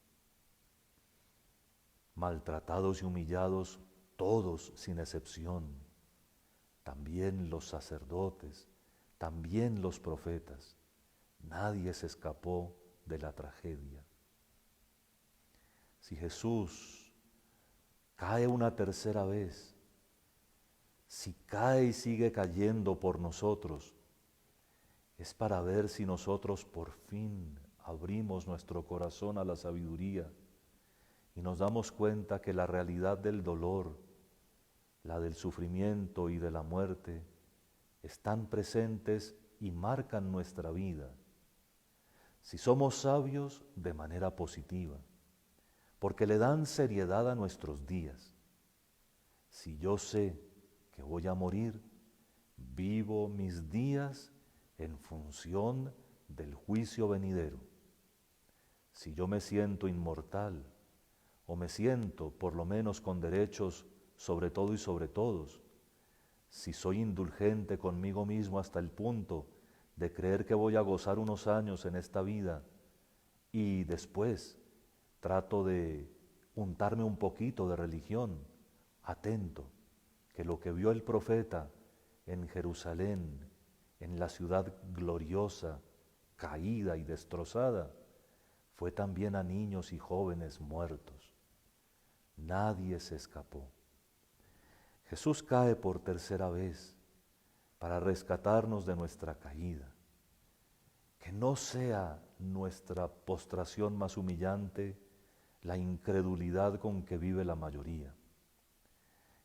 Speaker 1: maltratados y humillados todos sin excepción, también los sacerdotes, también los profetas, nadie se escapó de la tragedia. Si Jesús cae una tercera vez, si cae y sigue cayendo por nosotros, es para ver si nosotros por fin abrimos nuestro corazón a la sabiduría y nos damos cuenta que la realidad del dolor, la del sufrimiento y de la muerte, están presentes y marcan nuestra vida. Si somos sabios, de manera positiva, porque le dan seriedad a nuestros días. Si yo sé que voy a morir, vivo mis días en función del juicio venidero. Si yo me siento inmortal, o me siento por lo menos con derechos sobre todo y sobre todos, si soy indulgente conmigo mismo hasta el punto de creer que voy a gozar unos años en esta vida y después trato de untarme un poquito de religión, atento, que lo que vio el profeta en Jerusalén, en la ciudad gloriosa, caída y destrozada, fue también a niños y jóvenes muertos. Nadie se escapó. Jesús cae por tercera vez para rescatarnos de nuestra caída. Que no sea nuestra postración más humillante la incredulidad con que vive la mayoría.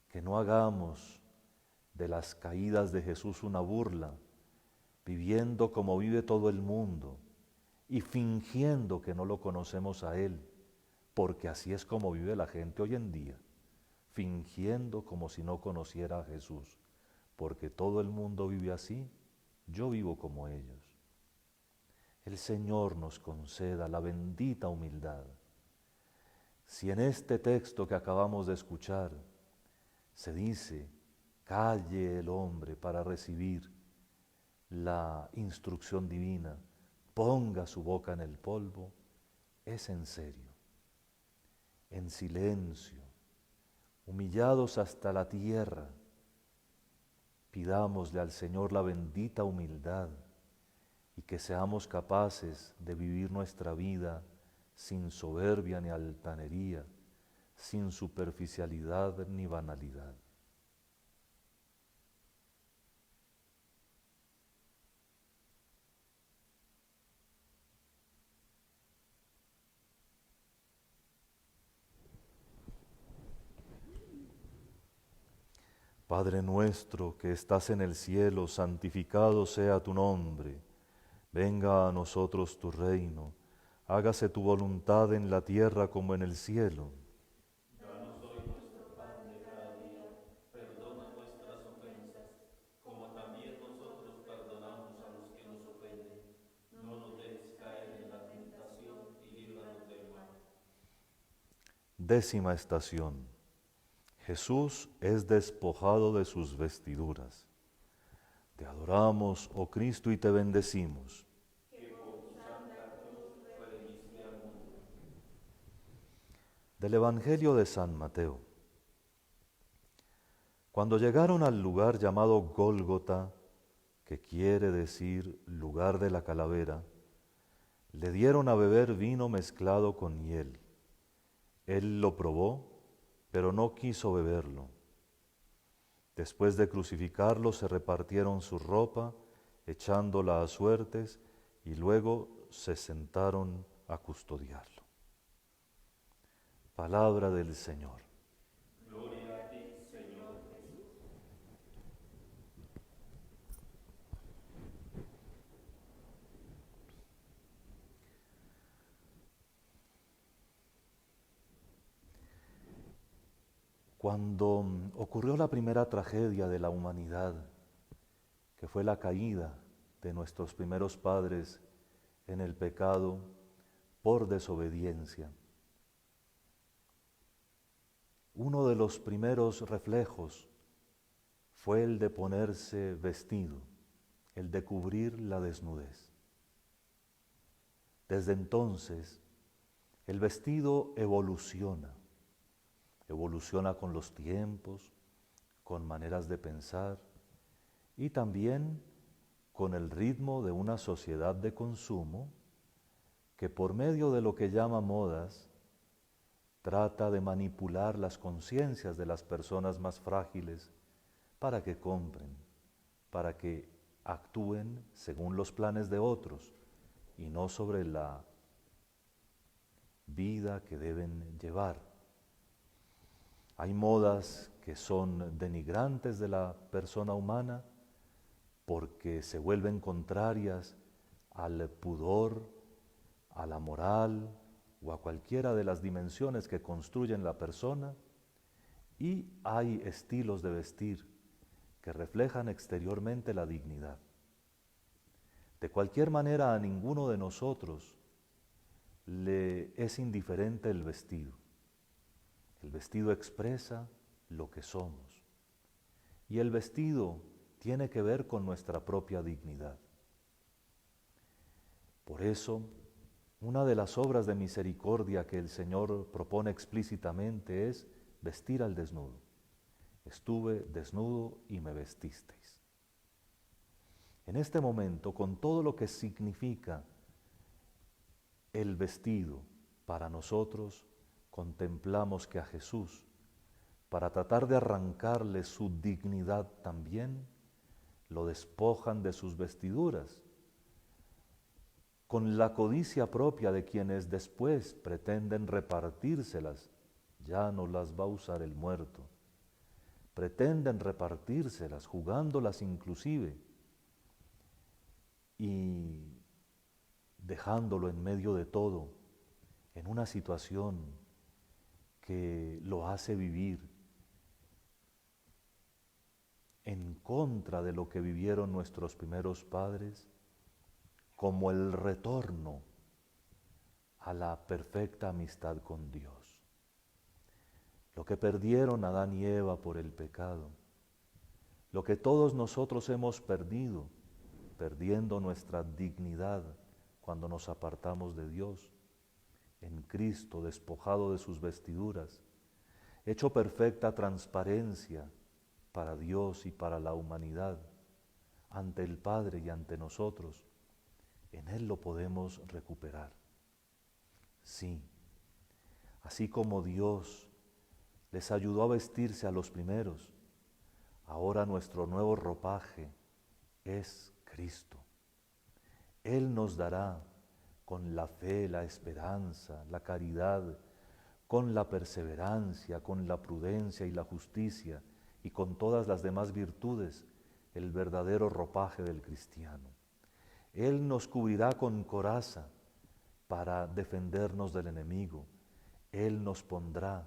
Speaker 1: Que no hagamos de las caídas de Jesús una burla, viviendo como vive todo el mundo y fingiendo que no lo conocemos a Él, porque así es como vive la gente hoy en día, fingiendo como si no conociera a Jesús, porque todo el mundo vive así, yo vivo como ellos. El Señor nos conceda la bendita humildad. Si en este texto que acabamos de escuchar se dice, calle el hombre para recibir la instrucción divina, ponga su boca en el polvo, es en serio, en silencio, humillados hasta la tierra, pidámosle al Señor la bendita humildad y que seamos capaces de vivir nuestra vida sin soberbia ni altanería, sin superficialidad ni banalidad. Padre nuestro que estás en el cielo, santificado sea tu nombre. Venga a nosotros tu reino. Hágase tu voluntad en la tierra como en el cielo.
Speaker 2: Danos hoy nuestro pan de cada día. Perdona nuestras ofensas, como también nosotros perdonamos a los que nos ofenden. No nos dejes caer en la tentación y líbranos del mal.
Speaker 1: 10ª estación. Jesús es despojado de sus vestiduras. Te adoramos, oh Cristo, y te bendecimos.
Speaker 2: Que por tu santa cruz redimiste al mundo.
Speaker 1: Del Evangelio de San Mateo. Cuando llegaron al lugar llamado Gólgota, que quiere decir lugar de la calavera, le dieron a beber vino mezclado con hiel. Él lo probó, pero no quiso beberlo. Después de crucificarlo, se repartieron su ropa, echándola a suertes, y luego se sentaron a custodiarlo. Palabra del Señor.
Speaker 2: Gloria a ti, Señor Jesús.
Speaker 1: Cuando ocurrió la primera tragedia de la humanidad, que fue la caída de nuestros primeros padres en el pecado por desobediencia, uno de los primeros reflejos fue el de ponerse vestido, el de cubrir la desnudez. Desde entonces, el vestido evoluciona con los tiempos, con maneras de pensar y también con el ritmo de una sociedad de consumo que por medio de lo que llama modas trata de manipular las conciencias de las personas más frágiles para que compren, para que actúen según los planes de otros y no sobre la vida que deben llevar. Hay modas que son denigrantes de la persona humana porque se vuelven contrarias al pudor, a la moral o a cualquiera de las dimensiones que construyen la persona, y hay estilos de vestir que reflejan exteriormente la dignidad. De cualquier manera, a ninguno de nosotros le es indiferente el vestido. El vestido expresa lo que somos. Y el vestido tiene que ver con nuestra propia dignidad. Por eso, una de las obras de misericordia que el Señor propone explícitamente es vestir al desnudo. Estuve desnudo y me vestisteis. En este momento, con todo lo que significa el vestido para nosotros, contemplamos que a Jesús, para tratar de arrancarle su dignidad también, lo despojan de sus vestiduras, con la codicia propia de quienes después pretenden repartírselas. Ya no las va a usar el muerto. Pretenden repartírselas, jugándolas inclusive, y dejándolo en medio de todo, en una situación que lo hace vivir en contra de lo que vivieron nuestros primeros padres, como el retorno a la perfecta amistad con Dios. Lo que perdieron Adán y Eva por el pecado, lo que todos nosotros hemos perdido, perdiendo nuestra dignidad cuando nos apartamos de Dios, en Cristo, despojado de sus vestiduras, hecho perfecta transparencia para Dios y para la humanidad, ante el Padre y ante nosotros, en Él lo podemos recuperar. Sí, así como Dios les ayudó a vestirse a los primeros, ahora nuestro nuevo ropaje es Cristo. Él nos dará con la fe, la esperanza, la caridad, con la perseverancia, con la prudencia y la justicia y con todas las demás virtudes, el verdadero ropaje del cristiano. Él nos cubrirá con coraza para defendernos del enemigo. Él nos pondrá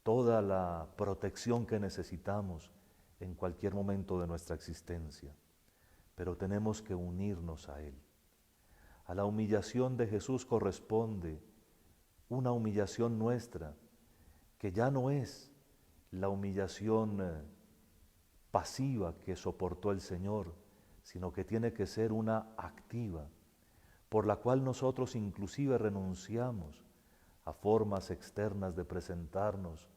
Speaker 1: toda la protección que necesitamos en cualquier momento de nuestra existencia. Pero tenemos que unirnos a Él. A la humillación de Jesús corresponde una humillación nuestra, que ya no es la humillación pasiva que soportó el Señor, sino que tiene que ser una activa, por la cual nosotros inclusive renunciamos a formas externas de presentarnos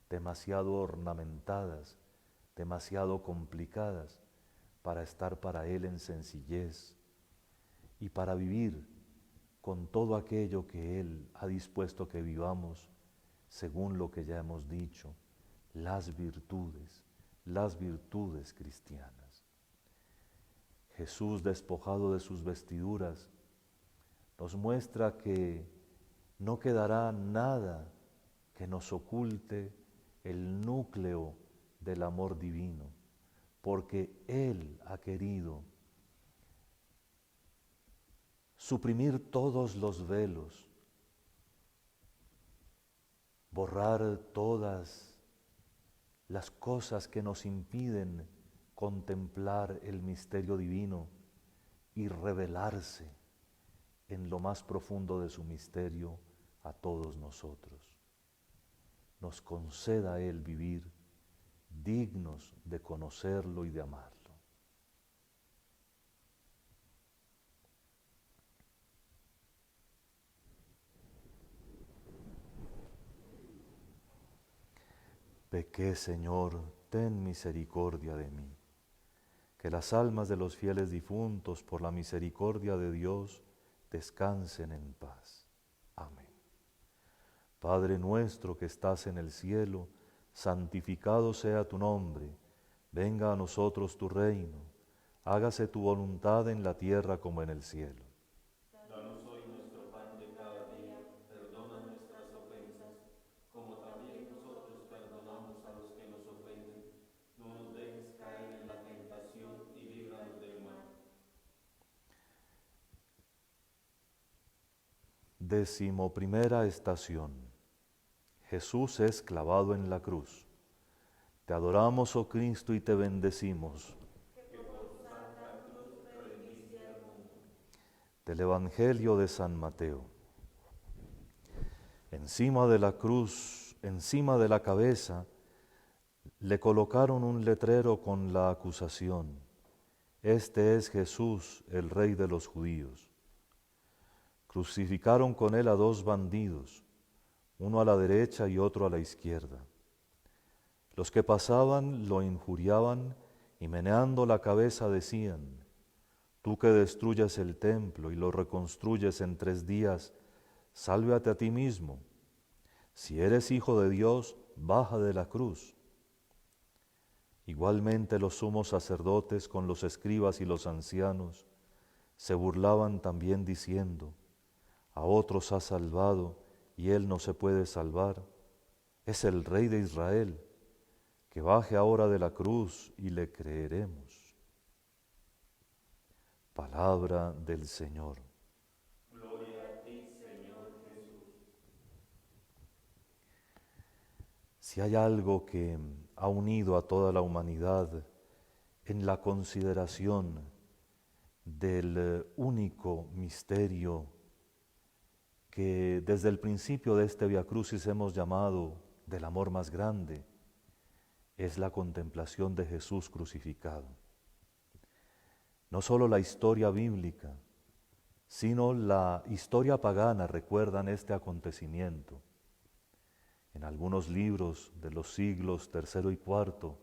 Speaker 1: demasiado ornamentadas, demasiado complicadas, para estar para Él en sencillez y para vivir con todo aquello que Él ha dispuesto que vivamos, según lo que ya hemos dicho, las virtudes cristianas. Jesús, despojado de sus vestiduras, nos muestra que no quedará nada que nos oculte el núcleo del amor divino, porque Él ha querido suprimir todos los velos, borrar todas las cosas que nos impiden contemplar el misterio divino y revelarse en lo más profundo de su misterio a todos nosotros. Nos conceda a Él vivir dignos de conocerlo y de amarlo. Pequé, Señor, ten misericordia de mí. Que las almas de los fieles difuntos, por la misericordia de Dios, descansen en paz. Amén. Padre nuestro que estás en el cielo, santificado sea tu nombre. Venga a nosotros tu reino. Hágase tu voluntad en la tierra como en el cielo.
Speaker 2: Danos hoy nuestro pan de cada día, perdona nuestras ofensas, como también nosotros perdonamos a los que nos ofenden. No nos dejes caer en la tentación y líbranos del mal.
Speaker 1: 11ª estación. Jesús es clavado en la cruz. Te adoramos, oh Cristo, y te bendecimos. Del Evangelio de San Mateo. Encima de la cruz, encima de la cabeza, le colocaron un letrero con la acusación: Este es Jesús, el Rey de los judíos. Crucificaron con él a 2 bandidos, uno a la derecha y otro a la izquierda. Los que pasaban lo injuriaban y meneando la cabeza decían: Tú que destruyes el templo y lo reconstruyes en 3 días, sálvate a ti mismo. Si eres hijo de Dios, baja de la cruz. Igualmente los sumos sacerdotes con los escribas y los ancianos se burlaban también diciendo: A otros ha salvado y él no se puede salvar. Es el Rey de Israel. Que baje ahora de la cruz y le creeremos. Palabra del Señor.
Speaker 2: Gloria a ti, Señor Jesús.
Speaker 1: Si hay algo que ha unido a toda la humanidad en la consideración del único misterio que desde el principio de este Via Crucis hemos llamado del amor más grande, es la contemplación de Jesús crucificado. No solo la historia bíblica, sino la historia pagana recuerdan este acontecimiento. En algunos libros de los siglos III y IV,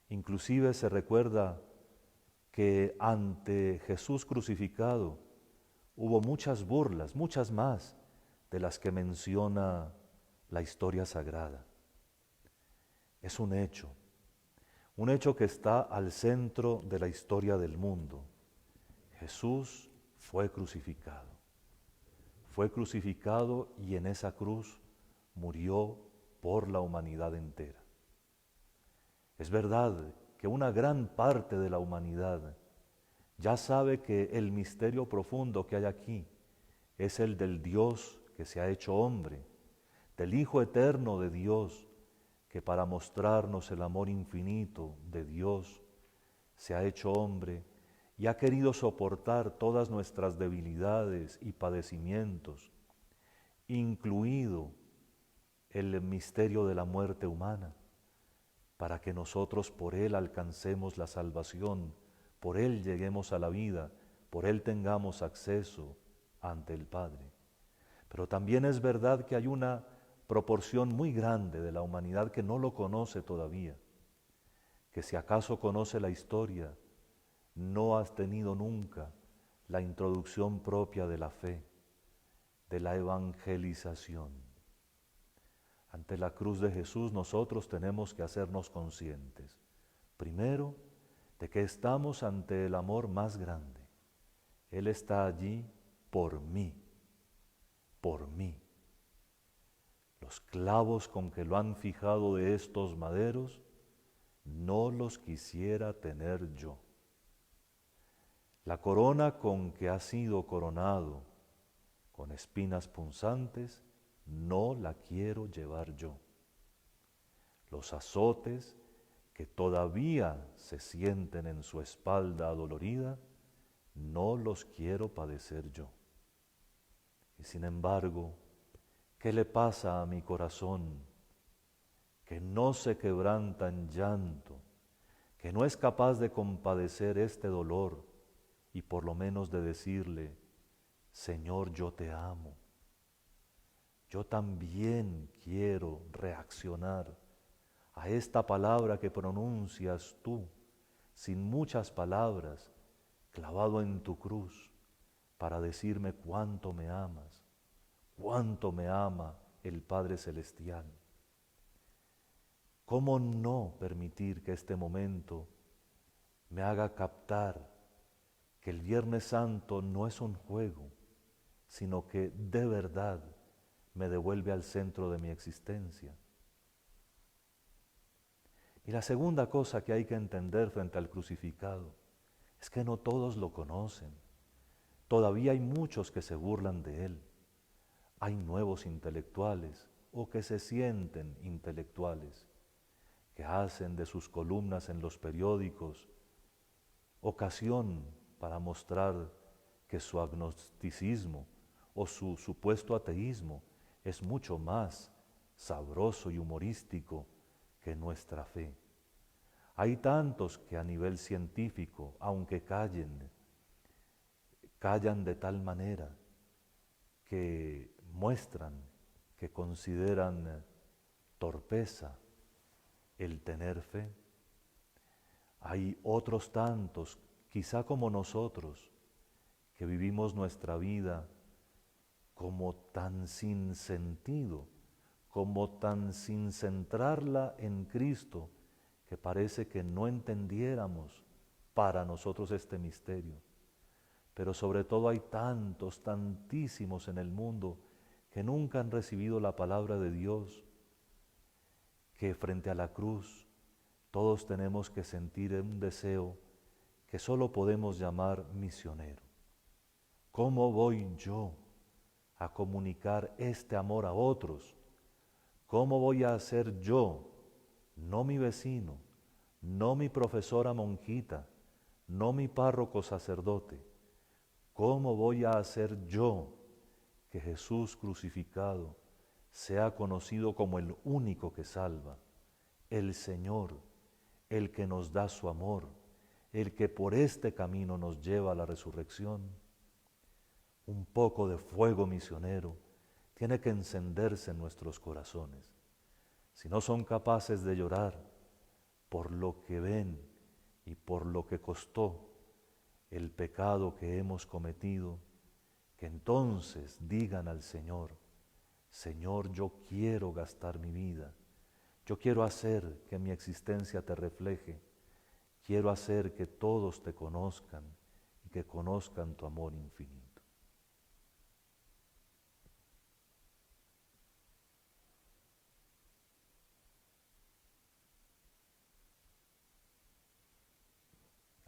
Speaker 1: inclusive se recuerda que ante Jesús crucificado hubo muchas burlas, muchas más de las que menciona la historia sagrada. Es un hecho que está al centro de la historia del mundo. Jesús fue crucificado y en esa cruz murió por la humanidad entera. Es verdad que una gran parte de la humanidad ya sabe que el misterio profundo que hay aquí es el del Dios que se ha hecho hombre, del Hijo eterno de Dios, que para mostrarnos el amor infinito de Dios se ha hecho hombre y ha querido soportar todas nuestras debilidades y padecimientos, incluido el misterio de la muerte humana, para que nosotros por Él alcancemos la salvación, por Él lleguemos a la vida, por Él tengamos acceso ante el Padre. Pero también es verdad que hay una proporción muy grande de la humanidad que no lo conoce todavía, que si acaso conoce la historia, no has tenido nunca la introducción propia de la fe, de la evangelización. Ante la cruz de Jesús nosotros tenemos que hacernos conscientes, primero, de que estamos ante el amor más grande. Él está allí por mí, por mí. Los clavos con que lo han fijado de estos maderos, no los quisiera tener yo. La corona con que ha sido coronado, con espinas punzantes, no la quiero llevar yo. Los azotes que todavía se sienten en su espalda adolorida, no los quiero padecer yo. Y sin embargo, ¿qué le pasa a mi corazón que no se quebranta en llanto, que no es capaz de compadecer este dolor y por lo menos de decirle: Señor, yo te amo? Yo también quiero reaccionar a esta palabra que pronuncias tú, sin muchas palabras, clavado en tu cruz, para decirme cuánto me amas, cuánto me ama el Padre Celestial. ¿Cómo no permitir que este momento me haga captar que el Viernes Santo no es un juego, sino que de verdad me devuelve al centro de mi existencia? Y la segunda cosa que hay que entender frente al crucificado es que no todos lo conocen. Todavía hay muchos que se burlan de él. Hay nuevos intelectuales o que se sienten intelectuales, que hacen de sus columnas en los periódicos ocasión para mostrar que su agnosticismo o su supuesto ateísmo es mucho más sabroso y humorístico que nuestra fe. Hay tantos que a nivel científico, aunque callan de tal manera que muestran, que consideran torpeza el tener fe. Hay otros tantos, quizá como nosotros, que vivimos nuestra vida como tan sin sentido, como tan sin centrarla en Cristo, que parece que no entendiéramos para nosotros este misterio. Pero sobre todo hay tantos, tantísimos en el mundo que nunca han recibido la palabra de Dios, que frente a la cruz todos tenemos que sentir un deseo que solo podemos llamar misionero. ¿Cómo voy yo a comunicar este amor a otros? ¿Cómo voy a hacer yo, no mi vecino, no mi profesora monjita, no mi párroco sacerdote? ¿Cómo voy a hacer yo que Jesús crucificado sea conocido como el único que salva, el Señor, el que nos da su amor, el que por este camino nos lleva a la resurrección? Un poco de fuego misionero tiene que encenderse en nuestros corazones. Si no son capaces de llorar por lo que ven y por lo que costó el pecado que hemos cometido, que entonces digan al Señor: Señor, yo quiero gastar mi vida, yo quiero hacer que mi existencia te refleje, quiero hacer que todos te conozcan y que conozcan tu amor infinito.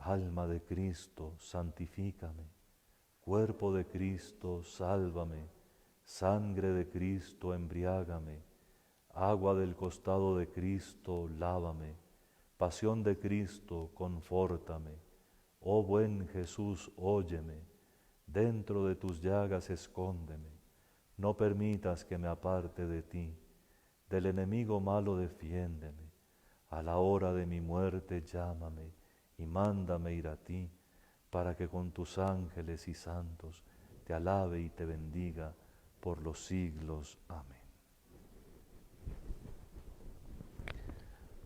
Speaker 1: Alma de Cristo, santifícame. Cuerpo de Cristo, sálvame. Sangre de Cristo, embriágame. Agua del costado de Cristo, lávame. Pasión de Cristo, confórtame. Oh buen Jesús, óyeme. Dentro de tus llagas escóndeme. No permitas que me aparte de ti. Del enemigo malo defiéndeme. A la hora de mi muerte llámame y mándame ir a ti, para que con tus ángeles y santos te alabe y te bendiga por los siglos. Amén.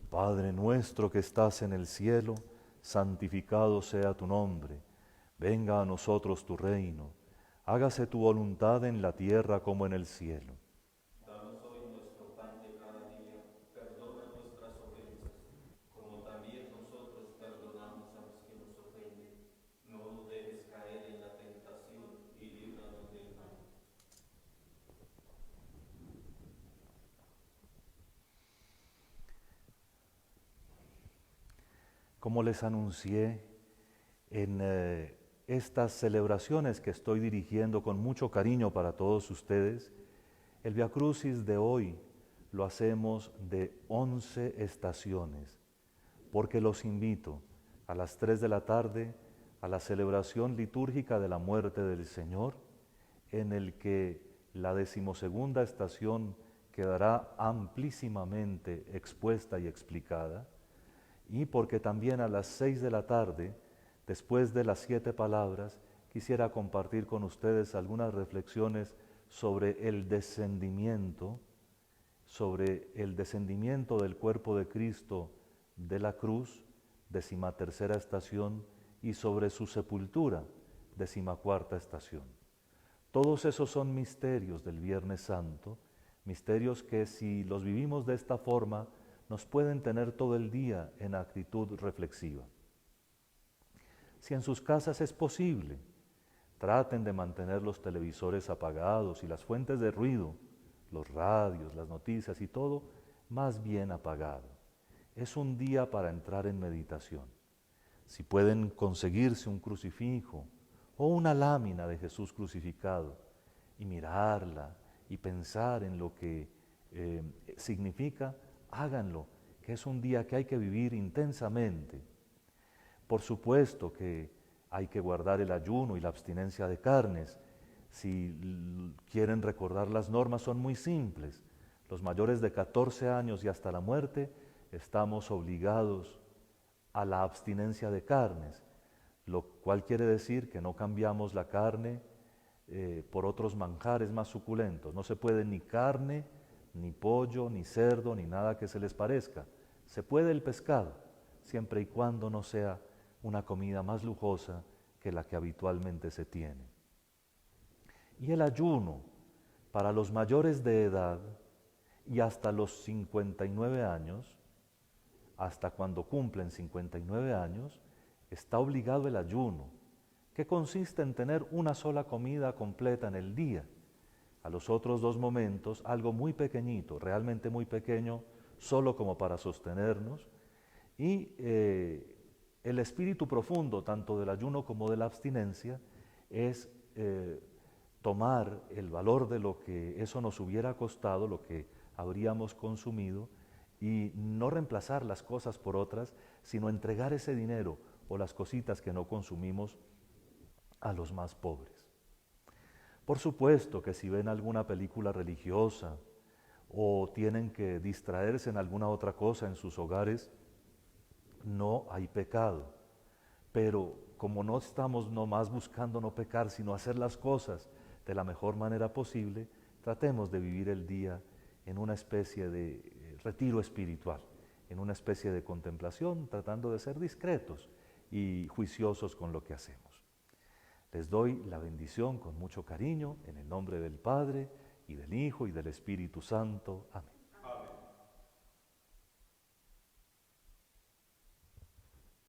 Speaker 1: Padre nuestro que estás en el cielo, santificado sea tu nombre. Venga a nosotros tu reino. Hágase tu voluntad en la tierra como en el cielo.
Speaker 2: Danos hoy nuestro pan de cada día, perdona nuestras ofensas, como también nosotros perdonamos a los que nos ofenden. No nos dejes caer en la tentación y líbranos del mal.
Speaker 1: Como les anuncié en estas celebraciones que estoy dirigiendo con mucho cariño para todos ustedes, el Via Crucis de hoy lo hacemos de 11 estaciones, porque los invito a las 3 de la tarde a la celebración litúrgica de la muerte del Señor, en el que la 12ª estación quedará amplísimamente expuesta y explicada, y porque también a las 6 de la tarde, después de las 7 palabras, quisiera compartir con ustedes algunas reflexiones sobre el descendimiento del cuerpo de Cristo de la cruz, 13ª estación, y sobre su sepultura, 14ª estación. Todos esos son misterios del Viernes Santo, misterios que si los vivimos de esta forma nos pueden tener todo el día en actitud reflexiva. Si en sus casas es posible, traten de mantener los televisores apagados y las fuentes de ruido, los radios, las noticias y todo, más bien apagado. Es un día para entrar en meditación. Si pueden conseguirse un crucifijo o una lámina de Jesús crucificado y mirarla y pensar en lo que significa, háganlo, que es un día que hay que vivir intensamente. Por supuesto que hay que guardar el ayuno y la abstinencia de carnes. Si quieren recordar las normas, son muy simples. Los mayores de 14 años y hasta la muerte estamos obligados a la abstinencia de carnes, lo cual quiere decir que no cambiamos la carne por otros manjares más suculentos. No se puede ni carne, ni pollo, ni cerdo, ni nada que se les parezca. Se puede el pescado, siempre y cuando no sea una comida más lujosa que la que habitualmente se tiene. Y el ayuno para los mayores de edad y hasta los 59 años, hasta cuando cumplen 59 años, está obligado el ayuno, que consiste en tener una sola comida completa en el día. A los otros 2 momentos, algo muy pequeñito, realmente muy pequeño, solo como para sostenernos. Y el espíritu profundo, tanto del ayuno como de la abstinencia, es tomar el valor de lo que eso nos hubiera costado, lo que habríamos consumido, y no reemplazar las cosas por otras, sino entregar ese dinero o las cositas que no consumimos a los más pobres. Por supuesto que si ven alguna película religiosa o tienen que distraerse en alguna otra cosa en sus hogares, no hay pecado. Pero como no estamos nomás buscando no pecar, sino hacer las cosas de la mejor manera posible, tratemos de vivir el día en una especie de retiro espiritual, en una especie de contemplación, tratando de ser discretos y juiciosos con lo que hacemos. Les doy la bendición con mucho cariño, en el nombre del Padre, y del Hijo, y del Espíritu Santo. Amén.